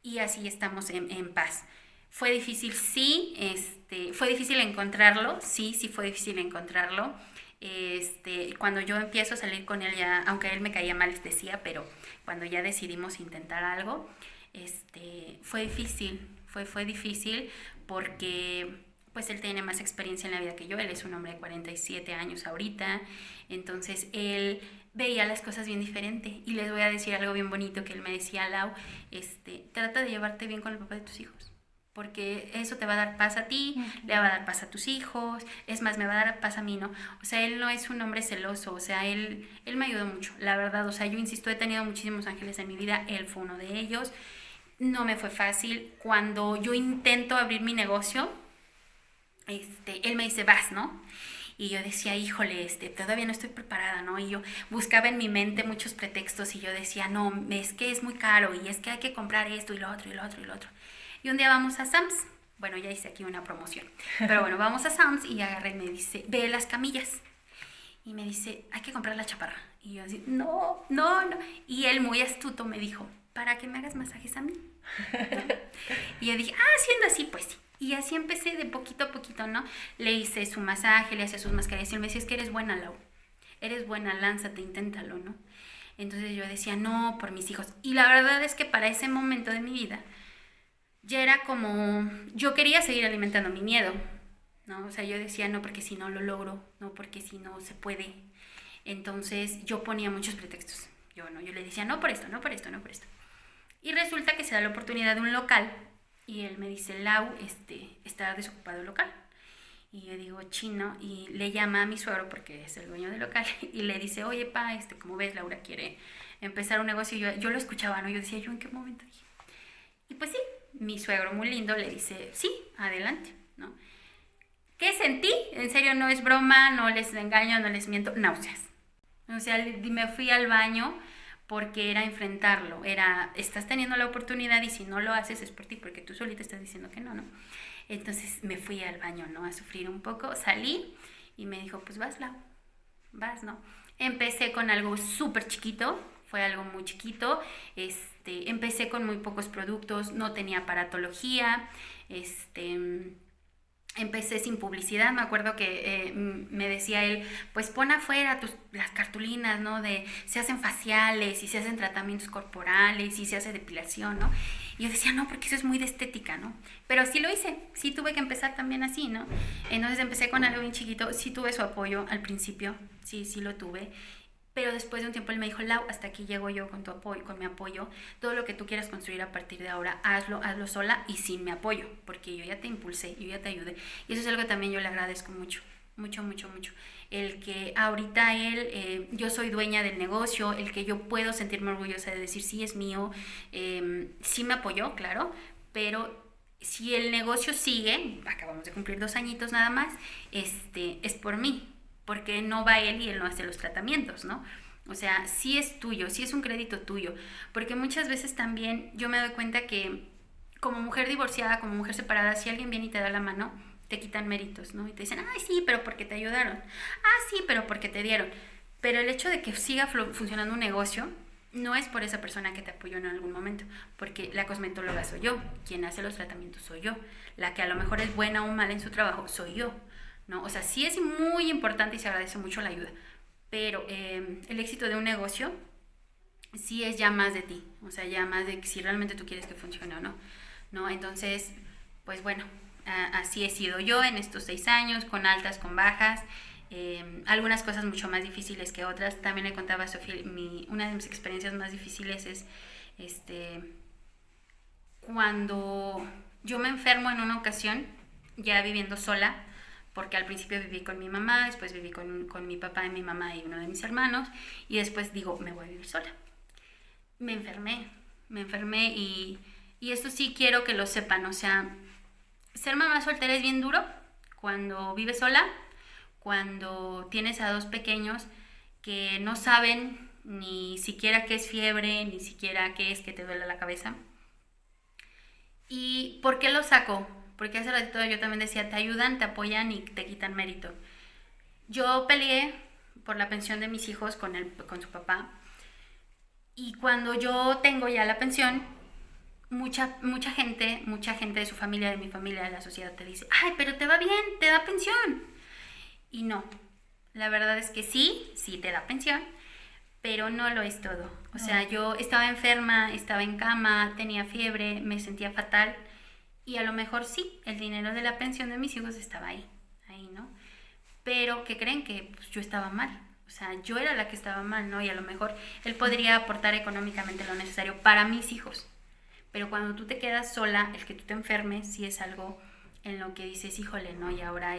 Speaker 1: y así estamos en paz. Fue difícil, sí, fue difícil encontrarlo, sí fue difícil encontrarlo. Cuando yo empiezo a salir con él ya, aunque a él me caía mal, les decía, pero cuando ya decidimos intentar algo, fue difícil, fue difícil porque pues él tiene más experiencia en la vida que yo, él es un hombre de 47 años ahorita, entonces él veía las cosas bien diferente. Y les voy a decir algo bien bonito que él me decía: Lau, trata de llevarte bien con el papá de tus hijos, porque eso te va a dar paz a ti, le va a dar paz a tus hijos, es más, me va a dar paz a mí, ¿no? O sea, él no es un hombre celoso, o sea, él me ayudó mucho, la verdad. O sea, yo insisto, he tenido muchísimos ángeles en mi vida, él fue uno de ellos. No me fue fácil. Cuando yo intento abrir mi negocio, él me dice: vas, ¿no? Y yo decía: híjole, todavía no estoy preparada, ¿no? Y yo buscaba en mi mente muchos pretextos y yo decía: no, es que es muy caro y es que hay que comprar esto y lo otro y lo otro y lo otro. Y un día vamos a Sam's, bueno, ya hice aquí una promoción, pero bueno, vamos a Sam's y agarré y me dice: ve las camillas. Y me dice: hay que comprar la chaparra. Y yo así: no. Y él, muy astuto, me dijo: para que me hagas masajes a mí, ¿no? Y yo dije: siendo así, pues sí. Y así empecé de poquito a poquito, ¿no? Le hice su masaje, le hacía sus mascarillas y él me decía: es que eres buena, Lau. Eres buena, lánzate, inténtalo, ¿no? Entonces yo decía: no, por mis hijos. Y la verdad es que para ese momento de mi vida ya era como... yo quería seguir alimentando mi miedo, ¿no? O sea, yo decía: no, porque si no lo logro, no, porque si no se puede. Entonces yo ponía muchos pretextos. Yo le decía: no por esto, no por esto, no por esto. Y resulta que se da la oportunidad de un local y él me dice: Lau, está desocupado el local. Y yo digo: chino. Y le llama a mi suegro, porque es el dueño del local, y le dice: oye, pa, como ves, Laura quiere empezar un negocio. Y yo lo escuchaba, ¿no? Yo decía: ¿yo en qué momento dije? Y pues sí, mi suegro muy lindo le dice: sí, adelante, ¿no? ¿Qué sentí? En serio, no es broma, no les engaño, no les miento, náuseas. O sea, me fui al baño porque era enfrentarlo, estás teniendo la oportunidad y si no lo haces es por ti, porque tú solita estás diciendo que no, ¿no? Entonces me fui al baño, ¿no? A sufrir un poco, salí y me dijo: pues vas, Lau, vas, ¿no? Empecé con algo súper chiquito, fue algo muy chiquito, empecé con muy pocos productos, no tenía aparatología, empecé sin publicidad. Me acuerdo que me decía él: pues pon afuera las cartulinas, ¿no? De se hacen faciales y se hacen tratamientos corporales y se hace depilación, ¿no? Y yo decía: no, porque eso es muy de estética, ¿no? Pero sí lo hice, sí tuve que empezar también así, ¿no? Entonces empecé con algo bien chiquito, sí tuve su apoyo al principio, sí lo tuve. Pero después de un tiempo él me dijo: Lau, hasta aquí llego yo con tu apoyo, con mi apoyo. Todo lo que tú quieras construir a partir de ahora, hazlo sola y sin mi apoyo, porque yo ya te impulsé, yo ya te ayudé. Y eso es algo que también yo le agradezco mucho, mucho, mucho, mucho. El que ahorita yo soy dueña del negocio, el que yo puedo sentirme orgullosa de decir: sí, es mío. Sí me apoyó, claro, pero si el negocio sigue, acabamos de cumplir 2 añitos nada más, es por mí. Porque no va él y él no hace los tratamientos, ¿no? O sea, sí es tuyo, sí es un crédito tuyo. Porque muchas veces también yo me doy cuenta que como mujer divorciada, como mujer separada, si alguien viene y te da la mano, te quitan méritos, ¿no? Y te dicen: ay, sí, pero porque te ayudaron. Sí, pero porque te dieron. Pero el hecho de que siga funcionando un negocio no es por esa persona que te apoyó en algún momento. Porque la cosmetóloga soy yo, quien hace los tratamientos soy yo, la que a lo mejor es buena o mala en su trabajo soy yo, ¿no? O sea, sí es muy importante y se agradece mucho la ayuda, pero el éxito de un negocio sí es ya más de ti, o sea, ya más de si realmente tú quieres que funcione o no, ¿no? Entonces, pues bueno, así he sido yo en estos 6 años, con altas, con bajas, algunas cosas mucho más difíciles que otras. También le contaba a Sofía, una de mis experiencias más difíciles es cuando yo me enfermo en una ocasión, ya viviendo sola, porque al principio viví con mi mamá, después viví con mi papá y mi mamá y uno de mis hermanos, y después digo: me voy a vivir sola. Me enfermé y esto sí quiero que lo sepan. O sea, ser mamá soltera es bien duro cuando vives sola, cuando tienes a 2 pequeños que no saben ni siquiera qué es fiebre, ni siquiera qué es que te duele la cabeza. ¿Y por qué lo saco? Porque hace ratito yo también decía: te ayudan, te apoyan y te quitan mérito. Yo peleé por la pensión de mis hijos con su papá. Y cuando yo tengo ya la pensión, mucha gente de su familia, de mi familia, de la sociedad te dice: ay, pero te va bien, te da pensión. Y no, la verdad es que sí te da pensión, pero no lo es todo. O sea, yo estaba enferma, estaba en cama, tenía fiebre, me sentía fatal. Y a lo mejor sí, el dinero de la pensión de mis hijos estaba ahí, ¿no? Pero ¿qué creen? Que pues, yo estaba mal. O sea, yo era la que estaba mal, ¿no? Y a lo mejor él podría aportar económicamente lo necesario para mis hijos. Pero cuando tú te quedas sola, el que tú te enfermes, sí es algo en lo que dices, híjole, ¿no? Y ahora,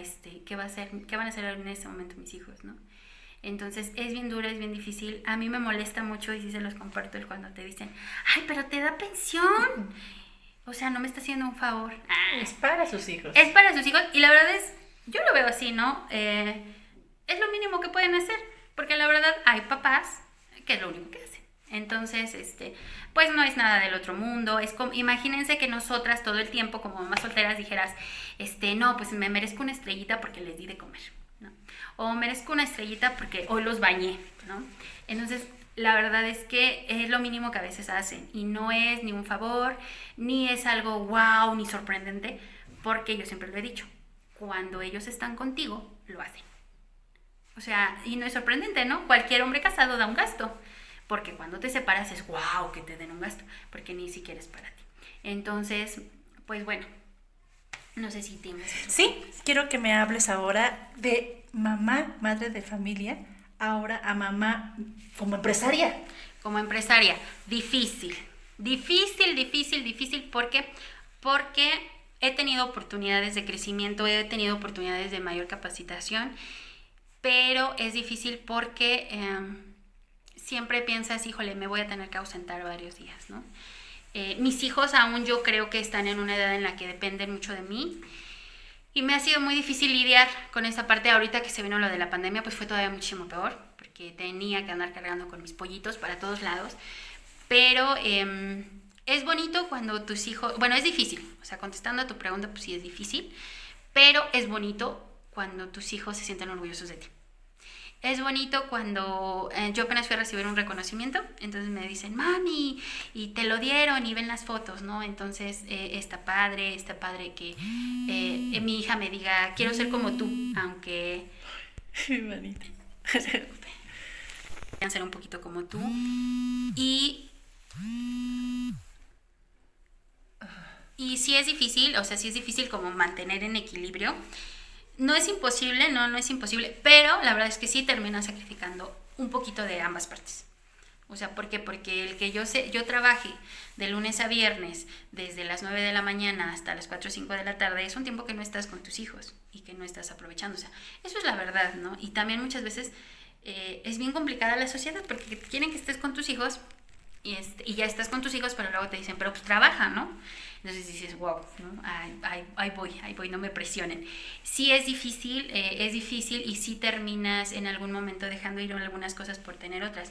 Speaker 1: ¿qué va a hacer? ¿Qué van a hacer en este momento mis hijos, no? Entonces, es bien duro, es bien difícil. A mí me molesta mucho, y sí se los comparto, el cuando te dicen, ay, pero te da pensión. O sea, no me está haciendo un favor.
Speaker 3: Es para sus hijos.
Speaker 1: Es para sus hijos, y la verdad es, yo lo veo así, ¿no? Es lo mínimo que pueden hacer, porque la verdad hay papás que es lo único que hacen. Entonces, pues no es nada del otro mundo. Es como, imagínense que nosotras todo el tiempo, como mamás solteras, dijeras, no, pues me merezco una estrellita porque les di de comer, ¿no? O merezco una estrellita porque hoy los bañé, ¿no? Entonces, la verdad es que es lo mínimo que a veces hacen, y no es ni un favor, ni es algo wow, ni sorprendente, porque yo siempre lo he dicho, cuando ellos están contigo, lo hacen. O sea, y no es sorprendente, ¿no? Cualquier hombre casado da un gasto, porque cuando te separas es wow que te den un gasto, porque ni siquiera es para ti. Entonces, pues bueno, no sé si tienes...
Speaker 3: Sí, quiero que me hables ahora de mamá, madre de familia, ahora a mamá como empresaria.
Speaker 1: Como empresaria, difícil, porque he tenido oportunidades de crecimiento, he tenido oportunidades de mayor capacitación, pero es difícil porque siempre piensas, híjole, me voy a tener que ausentar varios días, ¿no? Mis hijos aún yo creo que están en una edad en la que dependen mucho de mí, y me ha sido muy difícil lidiar con esa parte. Ahorita que se vino lo de la pandemia, pues fue todavía muchísimo peor, porque tenía que andar cargando con mis pollitos para todos lados. Pero es bonito cuando tus hijos... Bueno, es difícil. O sea, contestando a tu pregunta, pues sí es difícil. Pero es bonito cuando tus hijos se sienten orgullosos de ti. Es bonito cuando yo apenas fui a recibir un reconocimiento, entonces me dicen, mami, y te lo dieron, y ven las fotos, ¿no? Entonces está padre que mi hija me diga, quiero ser como tú, aunque...
Speaker 3: Manita.
Speaker 1: Quieran ser un poquito como tú. Y sí es difícil, o sea, sí es difícil como mantener en equilibrio. No es imposible, no es imposible, pero la verdad es que sí termina sacrificando un poquito de ambas partes. O sea, ¿por qué? Porque el que yo trabaje de lunes a viernes, desde las 9 de la mañana hasta las 4 o 5 de la tarde, es un tiempo que no estás con tus hijos y que no estás aprovechando. O sea, eso es la verdad, ¿no? Y también muchas veces es bien complicada la sociedad, porque quieren que estés con tus hijos y ya estás con tus hijos, pero luego te dicen, pero pues trabaja, ¿no? Entonces dices, wow, ¿no? Ahí voy, no me presionen. Sí es difícil y sí terminas en algún momento dejando ir algunas cosas por tener otras.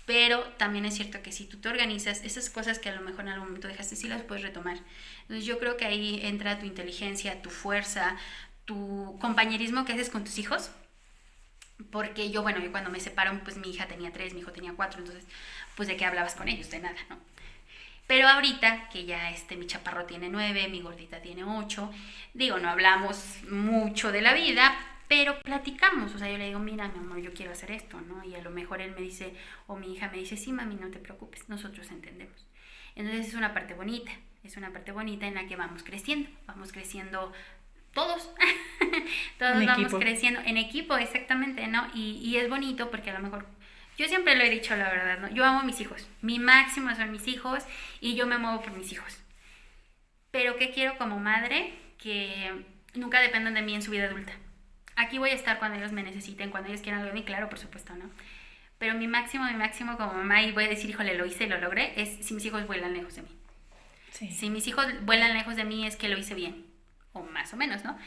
Speaker 1: Pero también es cierto que si tú te organizas, esas cosas que a lo mejor en algún momento dejaste, sí las puedes retomar. Entonces yo creo que ahí entra tu inteligencia, tu fuerza, tu compañerismo que haces con tus hijos. Porque yo cuando me separo, pues mi hija tenía 3, mi hijo tenía 4, entonces, pues ¿de qué hablabas con ellos? De nada, ¿no? Pero ahorita, que ya mi chaparro tiene 9, mi gordita tiene 8, digo, no hablamos mucho de la vida, pero platicamos. O sea, yo le digo, mira, mi amor, yo quiero hacer esto, ¿no? Y a lo mejor él me dice, o mi hija me dice, sí, mami, no te preocupes, nosotros entendemos. Entonces es una parte bonita en la que vamos creciendo todos, todos vamos creciendo en equipo, exactamente, ¿no? Y es bonito porque a lo mejor, yo siempre lo he dicho, la verdad, ¿no? Yo amo a mis hijos, mi máximo son mis hijos y yo me muevo por mis hijos. Pero ¿qué quiero como madre? Que nunca dependan de mí en su vida adulta. Aquí voy a estar cuando ellos me necesiten, cuando ellos quieran algo de mí, claro, por supuesto, ¿no? Pero mi máximo como mamá, y voy a decir, híjole, lo hice, lo logré, es si mis hijos vuelan lejos de mí. Sí. Si mis hijos vuelan lejos de mí es que lo hice bien, o más o menos, ¿no?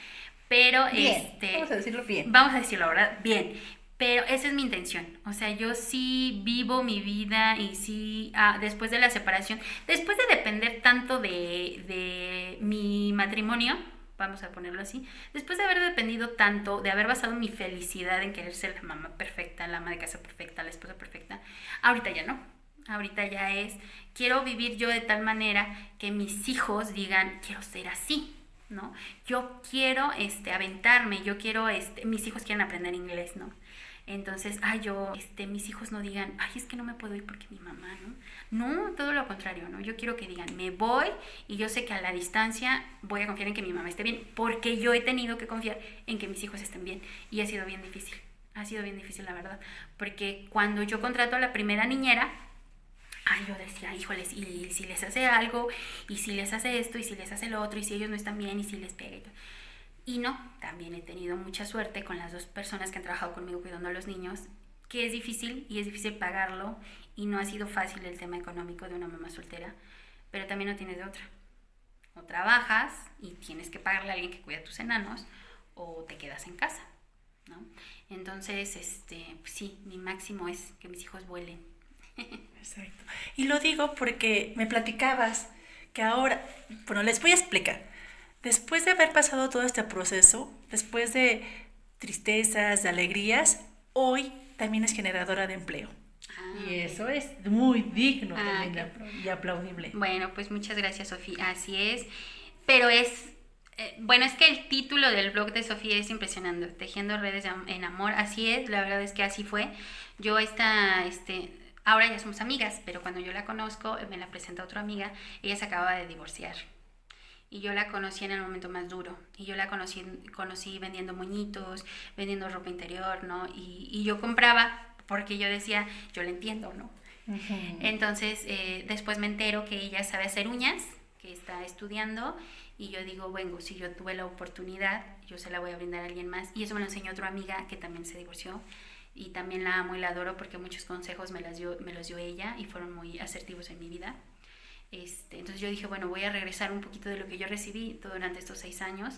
Speaker 1: Pero
Speaker 3: bien, vamos a decirlo bien.
Speaker 1: Vamos a decirlo, ¿verdad? Bien. Pero esa es mi intención. O sea, yo sí vivo mi vida y sí, después de la separación, después de depender tanto de mi matrimonio, vamos a ponerlo así, después de haber dependido tanto, de haber basado mi felicidad en querer ser la mamá perfecta, la ama de casa perfecta, la esposa perfecta, ahorita ya no. Ahorita ya quiero vivir yo de tal manera que mis hijos digan, quiero ser así, ¿no? Yo quiero aventarme, yo quiero, mis hijos quieren aprender inglés, ¿no? Entonces, mis hijos no digan, ay, es que no me puedo ir porque mi mamá, ¿no? No, todo lo contrario, ¿no? Yo quiero que digan, me voy y yo sé que a la distancia voy a confiar en que mi mamá esté bien, porque yo he tenido que confiar en que mis hijos estén bien y ha sido bien difícil. Ha sido bien difícil, la verdad, porque cuando yo contrato a la primera niñera, yo decía, híjoles, y si les hace algo, y si les hace esto, y si les hace lo otro, y si ellos no están bien, y si les pega y todo. Y no, también he tenido mucha suerte con las 2 personas que han trabajado conmigo cuidando a los niños, que es difícil, y es difícil pagarlo, y no ha sido fácil el tema económico de una mamá soltera, pero también no tienes de otra. O trabajas, y tienes que pagarle a alguien que cuida a tus enanos, o te quedas en casa, ¿no? Entonces, pues sí, mi máximo es que mis hijos vuelen.
Speaker 3: Exacto. Y lo digo porque me platicabas que ahora, bueno, les voy a explicar. Después de haber pasado todo este proceso, después de tristezas, de alegrías, hoy también es generadora de empleo. Y eso es muy digno también y aplaudible.
Speaker 1: Bueno, pues muchas gracias, Sofía. Así es. Pero es que el título del blog de Sofía es impresionante, Tejiendo Redes en Amor. Así es, la verdad es que así fue. Yo ahora ya somos amigas, pero cuando yo la conozco, me la presenta otra amiga, ella se acaba de divorciar. Y yo la conocí en el momento más duro. Y yo la conocí vendiendo moñitos, vendiendo ropa interior, ¿no? Y yo compraba porque yo decía, yo la entiendo, ¿no? Uh-huh. Entonces, después me entero que ella sabe hacer uñas, que está estudiando, y yo digo, bueno, si yo tuve la oportunidad, yo se la voy a brindar a alguien más. Y eso me lo enseñó otra amiga que también se divorció, y también la amo y la adoro porque muchos consejos me los dio ella y fueron muy asertivos en mi vida. Entonces yo dije, bueno, voy a regresar un poquito de lo que yo recibí durante estos 6 años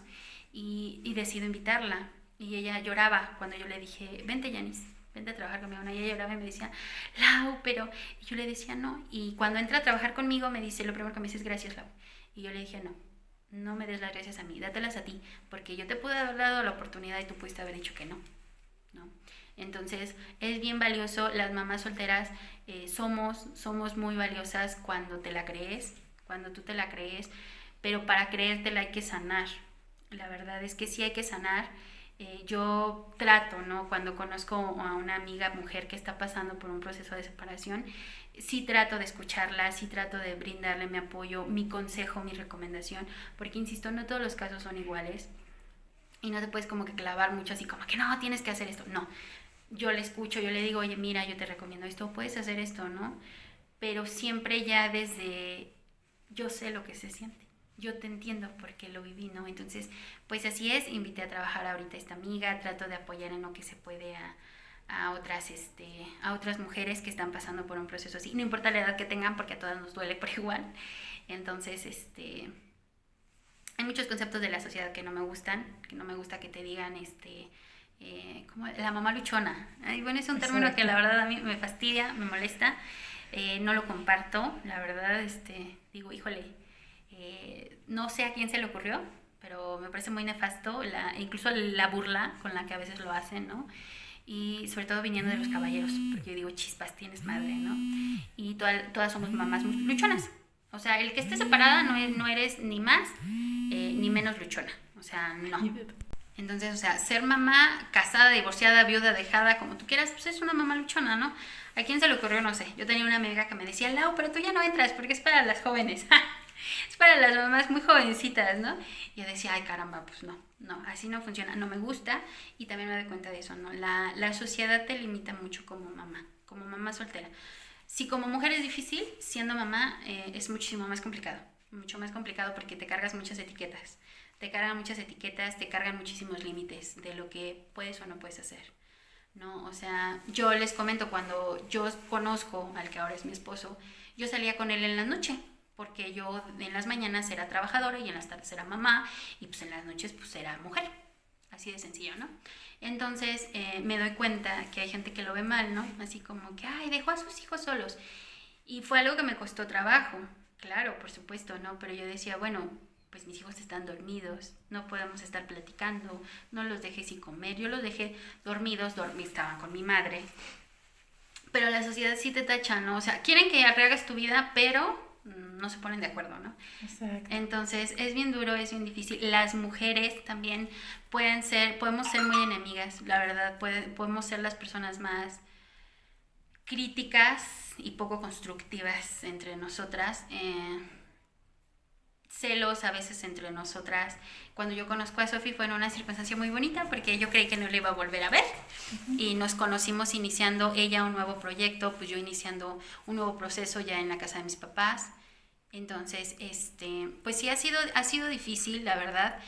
Speaker 1: y decido invitarla. Y ella lloraba cuando yo le dije, vente, Yanis, vente a trabajar conmigo. Y ella lloraba y me decía, Lau, pero... Y yo le decía, no. Y cuando entra a trabajar conmigo me dice, lo primero que me dice es, gracias, Lau. Y yo le dije, no me des las gracias a mí, dátelas a ti, porque yo te pude haber dado la oportunidad y tú pudiste haber dicho que no. Entonces es bien valioso. Las mamás solteras somos muy valiosas cuando te la crees, cuando tú te la crees, pero para creértela hay que sanar. La verdad es que sí hay que sanar. Yo trato, ¿no? Cuando conozco a una amiga mujer que está pasando por un proceso de separación, sí trato de escucharla, sí trato de brindarle mi apoyo, mi consejo, mi recomendación, porque insisto, no todos los casos son iguales y no te puedes como que clavar mucho así como que no, tienes que hacer esto. No, yo le escucho, yo le digo, oye, mira, yo te recomiendo esto, puedes hacer esto, ¿no? Pero siempre ya desde, yo sé lo que se siente, yo te entiendo porque lo viví, ¿no? Entonces, pues así es, invité a trabajar ahorita a esta amiga, trato de apoyar en lo que se puede a otras mujeres que están pasando por un proceso así, no importa la edad que tengan porque a todas nos duele por igual. Entonces, hay muchos conceptos de la sociedad que no me gustan, que no me gusta que te digan, como la mamá luchona. Bueno, es un término que la verdad a mí me fastidia, me molesta, no lo comparto, la verdad, digo, híjole, no sé a quién se le ocurrió, pero me parece muy nefasto, incluso la burla con la que a veces lo hacen, ¿no? Y sobre todo viniendo de los caballeros, porque yo digo, chispas, tienes madre, ¿no? Y todas somos mamás luchonas. O sea, el que esté separada no eres ni más ni menos luchona. O sea, no. Entonces, o sea, ser mamá, casada, divorciada, viuda, dejada, como tú quieras, pues es una mamá luchona, ¿no? ¿A quién se le ocurrió? No sé. Yo tenía una amiga que me decía, Lau, pero tú ya no entras porque es para las jóvenes. Es para las mamás muy jovencitas, ¿no? Y yo decía, ay, caramba, pues no, así no funciona, no me gusta. Y también me doy cuenta de eso, ¿no? La sociedad te limita mucho como mamá soltera. Si como mujer es difícil, siendo mamá es muchísimo más complicado. Mucho más complicado porque te cargas muchas etiquetas. Te cargan muchísimos límites de lo que puedes o no puedes hacer, ¿no? O sea, yo les comento, cuando yo conozco al que ahora es mi esposo, yo salía con él en la noche, porque yo en las mañanas era trabajadora y en las tardes era mamá, y pues en las noches pues era mujer, así de sencillo, ¿no? Entonces me doy cuenta que hay gente que lo ve mal, ¿no? Así como que, ay, dejó a sus hijos solos, y fue algo que me costó trabajo, claro, por supuesto, ¿no? Pero yo decía, bueno, pues mis hijos están dormidos, no podemos estar platicando, no los dejé sin comer, yo los dejé dormidos, estaban con mi madre, pero la sociedad sí te tacha, ¿no? O sea, quieren que arregles tu vida, pero no se ponen de acuerdo, ¿no?
Speaker 3: Exacto.
Speaker 1: Entonces es bien duro, es bien difícil. Las mujeres también podemos ser muy enemigas, la verdad, podemos ser las personas más críticas y poco constructivas entre nosotras. Celos a veces entre nosotras. Cuando yo conozco a Sofi fue en una circunstancia muy bonita porque yo creí que no la iba a volver a ver y nos conocimos iniciando ella un nuevo proyecto, pues yo iniciando un nuevo proceso ya en la casa de mis papás. Entonces, pues sí ha sido difícil, la verdad.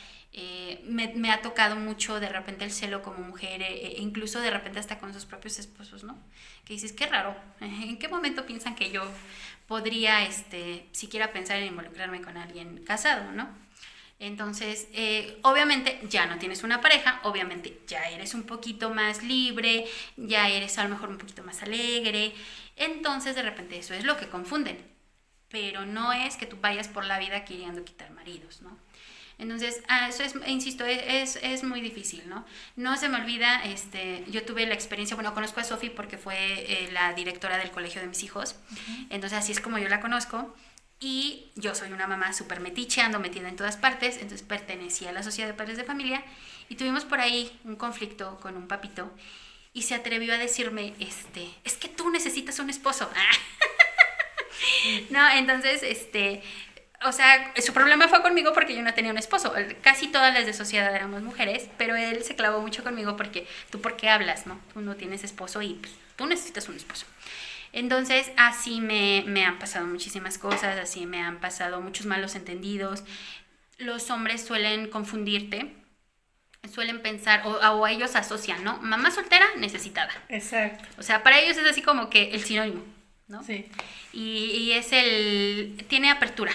Speaker 1: Me ha tocado mucho de repente el celo como mujer, incluso de repente hasta con sus propios esposos, ¿no? Que dices, qué raro, ¿en qué momento piensan que yo podría siquiera pensar en involucrarme con alguien casado, ¿no? Entonces, obviamente ya no tienes una pareja, obviamente ya eres un poquito más libre, ya eres a lo mejor un poquito más alegre, entonces de repente eso es lo que confunden, pero no es que tú vayas por la vida queriendo quitar maridos, ¿no? Entonces, eso es, insisto, es muy difícil, ¿no? No se me olvida, yo tuve la experiencia, bueno, conozco a Sofi porque fue la directora del colegio de mis hijos, entonces así es como yo la conozco, y yo soy una mamá súper metiche, ando metida en todas partes, entonces pertenecía a la Sociedad de Padres de Familia, y tuvimos por ahí un conflicto con un papito, y se atrevió a decirme, es que tú necesitas un esposo. No, entonces, o sea, su problema fue conmigo porque yo no tenía un esposo. Casi todas las de sociedad éramos mujeres, pero él se clavó mucho conmigo porque tú por qué hablas, ¿no? Tú no tienes esposo y pues, tú necesitas un esposo. Entonces, así me han pasado muchísimas cosas, así me han pasado muchos malos entendidos. Los hombres suelen confundirte, suelen pensar, o ellos asocian, ¿no? Mamá soltera, necesitada.
Speaker 3: Exacto.
Speaker 1: O sea, para ellos es así como que el sinónimo, ¿no?
Speaker 3: Sí.
Speaker 1: Y tiene apertura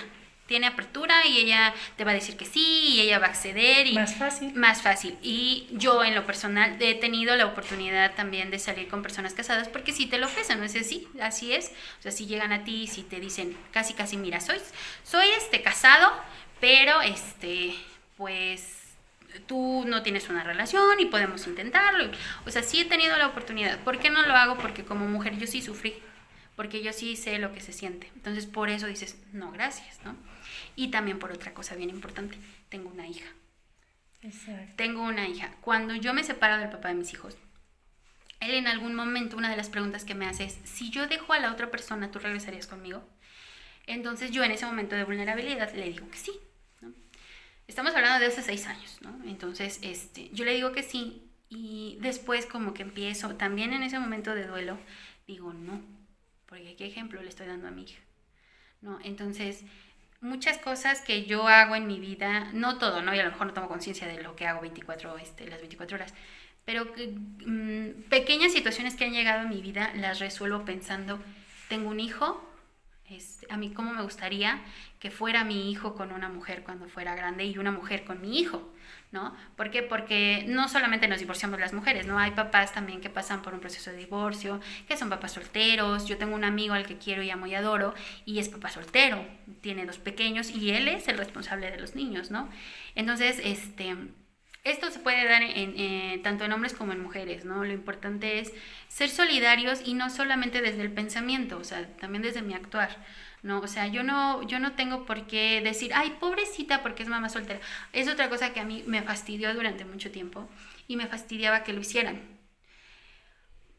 Speaker 1: y ella te va a decir que sí y ella va a acceder. Y
Speaker 3: Más fácil.
Speaker 1: Más fácil. Y yo en lo personal he tenido la oportunidad también de salir con personas casadas porque sí te lo ofrecen, ¿no es así? Así es. O sea, si llegan a ti y si te dicen casi, mira, soy casado, pero pues tú no tienes una relación y podemos intentarlo. O sea, sí he tenido la oportunidad. ¿Por qué no lo hago? Porque como mujer yo sí sufrí. Porque yo sí sé lo que se siente. Entonces, por eso dices, no, gracias, ¿no? Y también por otra cosa bien importante, tengo una hija.
Speaker 3: Exacto.
Speaker 1: Tengo una hija. Cuando yo me separo del papá de mis hijos, él en algún momento, una de las preguntas que me hace es, si yo dejo a la otra persona, ¿tú regresarías conmigo? Entonces, yo en ese momento de vulnerabilidad le digo que sí, ¿no? Estamos hablando de hace 6 años, ¿no? Entonces, yo le digo que sí y después como que empiezo, también en ese momento de duelo, digo no. Porque qué ejemplo le estoy dando a mi hija, ¿no? Entonces, muchas cosas que yo hago en mi vida, no todo, ¿no? Y a lo mejor no tomo conciencia de lo que hago las 24 horas, pero pequeñas situaciones que han llegado a mi vida las resuelvo pensando, tengo un hijo, a mí cómo me gustaría que fuera mi hijo con una mujer cuando fuera grande y una mujer con mi hijo, ¿no? ¿Por qué? Porque no solamente nos divorciamos las mujeres, ¿no? Hay papás también que pasan por un proceso de divorcio, que son papás solteros. Yo tengo un amigo al que quiero y amo y adoro y es papá soltero, tiene 2 pequeños y él es el responsable de los niños, ¿no? Entonces, esto se puede dar tanto en hombres como en mujeres, ¿no? Lo importante es ser solidarios y no solamente desde el pensamiento, o sea, también desde mi actuar, ¿no? O sea, yo no tengo por qué decir, ay, pobrecita, porque es mamá soltera. Es otra cosa que a mí me fastidió durante mucho tiempo y me fastidiaba que lo hicieran.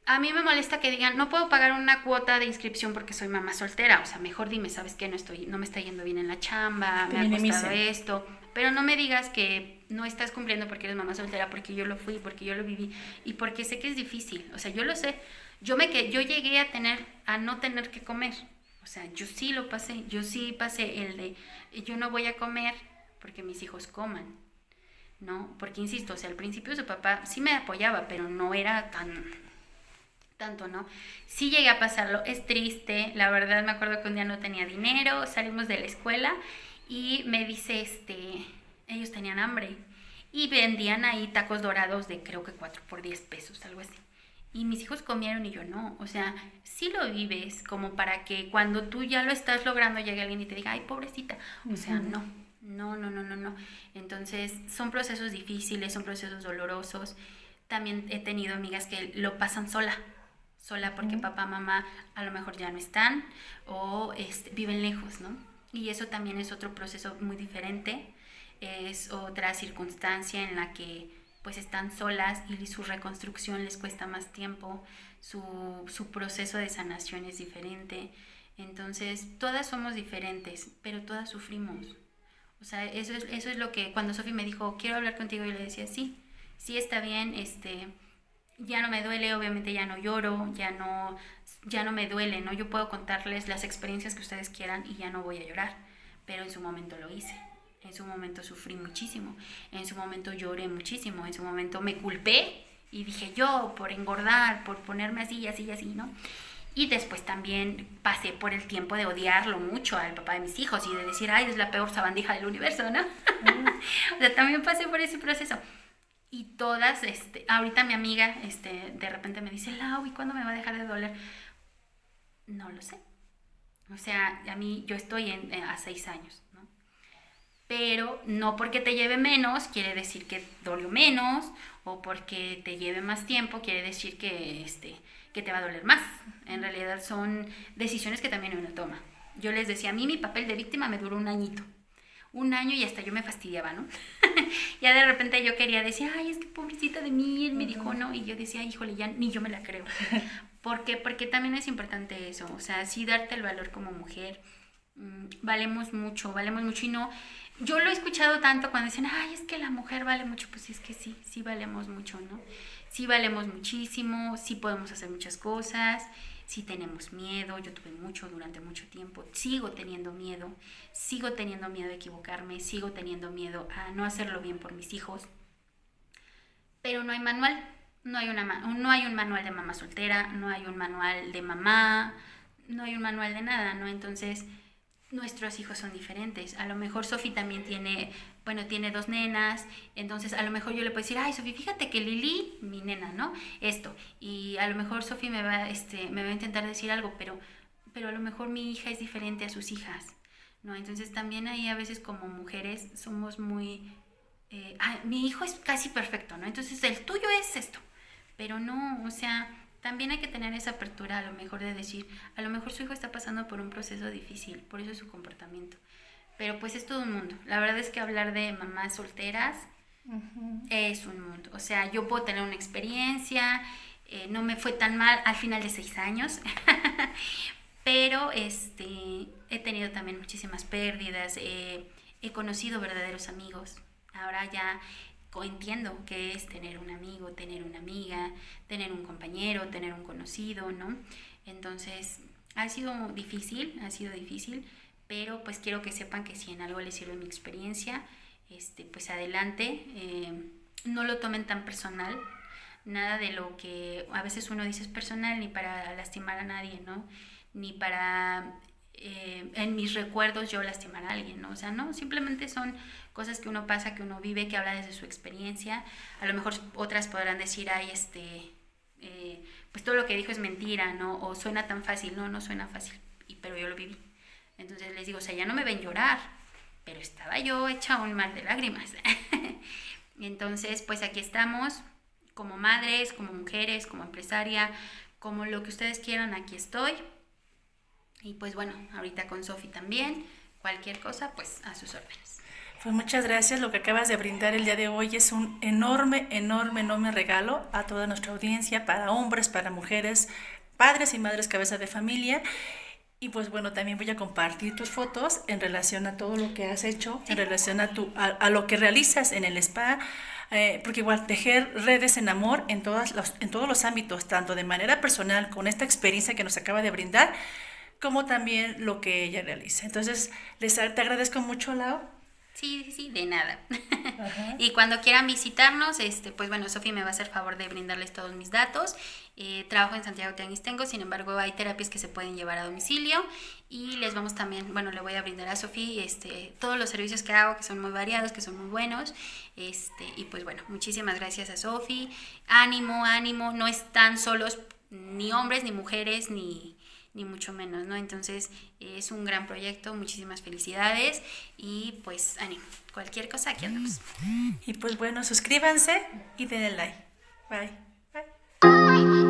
Speaker 1: A mí me molesta que digan, no puedo pagar una cuota de inscripción porque soy mamá soltera. O sea, mejor dime, ¿sabes qué? No me está yendo bien en la chamba, me ha costado esto. Pero no me digas que no estás cumpliendo porque eres mamá soltera, porque yo lo fui, porque yo lo viví y porque sé que es difícil. O sea, yo lo sé. Yo llegué a no tener que comer. O sea, yo sí lo pasé. Yo sí pasé el de, yo no voy a comer porque mis hijos coman, ¿no? Porque, insisto, o sea, al principio su papá sí me apoyaba, pero no era tanto, ¿no? Sí llegué a pasarlo, es triste, la verdad me acuerdo que un día no tenía dinero, salimos de la escuela y me dice, ellos tenían hambre y vendían ahí tacos dorados de creo que 4 por 10 pesos, algo así. Y mis hijos comieron y yo no, o sea, sí lo vives como para que cuando tú ya lo estás logrando llegue alguien y te diga, ay, pobrecita, o sea, no. Entonces, son procesos difíciles, son procesos dolorosos. También he tenido amigas que lo pasan sola porque papá, mamá a lo mejor ya no están o viven lejos, ¿no? y eso también es otro proceso muy diferente, es otra circunstancia en la que pues están solas y su reconstrucción les cuesta más tiempo, su proceso de sanación es diferente. Entonces, todas somos diferentes, pero todas sufrimos. O sea, eso es lo que cuando Sofi me dijo, quiero hablar contigo, yo le decía, sí, sí está bien, ya no me duele, obviamente ya no lloro, ya no me duele, ¿no? Yo puedo contarles las experiencias que ustedes quieran y ya no voy a llorar, pero en su momento lo hice. En su momento sufrí muchísimo, en su momento lloré muchísimo, en su momento me culpé y dije yo por engordar, por ponerme así, así, así, ¿no? Y después también pasé por el tiempo de odiarlo mucho al papá de mis hijos y de decir, ay, es la peor sabandija del universo, ¿no? O sea, también pasé por ese proceso. Y todas, ahorita mi amiga, de repente me dice, Lau, ¿y cuándo me va a dejar de doler? No lo sé. O sea, a mí, yo estoy a 6 años, ¿no? Pero no porque te lleve menos quiere decir que dolió menos, o porque te lleve más tiempo quiere decir que te va a doler más. En realidad son decisiones que también uno toma. Yo les decía, a mí mi papel de víctima me duró 1 añito. 1 año y hasta yo me fastidiaba, ¿no? Ya de repente yo quería decir, ay, es que pobrecita de mí, él me dijo no, y yo decía, híjole, ya ni yo me la creo. ¿Por qué? Porque también es importante eso, o sea, sí darte el valor como mujer. Valemos mucho y no, yo lo he escuchado tanto cuando dicen, ay, es que la mujer vale mucho, pues es que sí valemos mucho, ¿no? Sí valemos muchísimo, sí podemos hacer muchas cosas, sí tenemos miedo, yo tuve mucho durante mucho tiempo, sigo teniendo miedo a equivocarme, sigo teniendo miedo a no hacerlo bien por mis hijos, pero no hay manual, no hay un manual de mamá soltera, no hay un manual de mamá, no hay un manual de nada, ¿no? Entonces, nuestros hijos son diferentes. A lo mejor Sofi también tiene 2 nenas, entonces a lo mejor yo le puedo decir, ay, Sofi, fíjate que Lili, mi nena, ¿no? Esto, y a lo mejor Sofi me va a intentar decir algo, pero a lo mejor mi hija es diferente a sus hijas, ¿no? Entonces también ahí a veces como mujeres somos muy, mi hijo es casi perfecto, ¿no? Entonces el tuyo es esto, pero no, o sea, también hay que tener esa apertura a lo mejor de decir, a lo mejor su hijo está pasando por un proceso difícil, por eso es su comportamiento. Pero pues es todo un mundo. La verdad es que hablar de mamás solteras es un mundo. O sea, yo puedo tener una experiencia, no me fue tan mal al final de 6 años, pero he tenido también muchísimas pérdidas, he conocido verdaderos amigos. Ahora ya entiendo qué es tener un amigo, tener una amiga, tener un compañero, tener un conocido, ¿no? Entonces, ha sido difícil, pero pues quiero que sepan que si en algo les sirve mi experiencia, pues adelante, no lo tomen tan personal, nada de lo que a veces uno dice es personal, ni para lastimar a nadie, ¿no? Ni para en mis recuerdos yo lastimar a alguien, ¿no? O sea, no, simplemente son cosas que uno pasa, que uno vive, que habla desde su experiencia. A lo mejor otras podrán decir, ay, pues todo lo que dijo es mentira, ¿no? O suena tan fácil. No suena fácil, pero yo lo viví. Entonces les digo, o sea, ya no me ven llorar, pero estaba yo hecha un mar de lágrimas. Entonces, pues aquí estamos, como madres, como mujeres, como empresaria, como lo que ustedes quieran, aquí estoy. Y pues bueno, ahorita con Sofi también, cualquier cosa, pues a sus órdenes.
Speaker 3: Pues muchas gracias, lo que acabas de brindar el día de hoy es un enorme regalo a toda nuestra audiencia, para hombres, para mujeres, padres y madres cabeza de familia. Y pues bueno, también voy a compartir tus fotos en relación a todo lo que has hecho, en relación a lo que realizas en el spa, porque igual tejer redes en amor en todos los ámbitos, tanto de manera personal, con esta experiencia que nos acaba de brindar, como también lo que ella realiza. Entonces, te agradezco mucho, Lau.
Speaker 1: Sí, de nada.
Speaker 3: Ajá.
Speaker 1: Y cuando quieran visitarnos, pues bueno, Sofi me va a hacer favor de brindarles todos mis datos. Trabajo en Santiago Tianguistengo, sin embargo hay terapias que se pueden llevar a domicilio y les vamos también, bueno, le voy a brindar a Sofi todos los servicios que hago, que son muy variados, que son muy buenos. Y pues bueno, muchísimas gracias a Sofi. Ánimo, no están solos ni hombres, ni mujeres, ni mucho menos, ¿no? Entonces es un gran proyecto, muchísimas felicidades y pues ánimo, cualquier cosa aquí andamos.
Speaker 3: Y pues bueno, suscríbanse y denle like. Bye.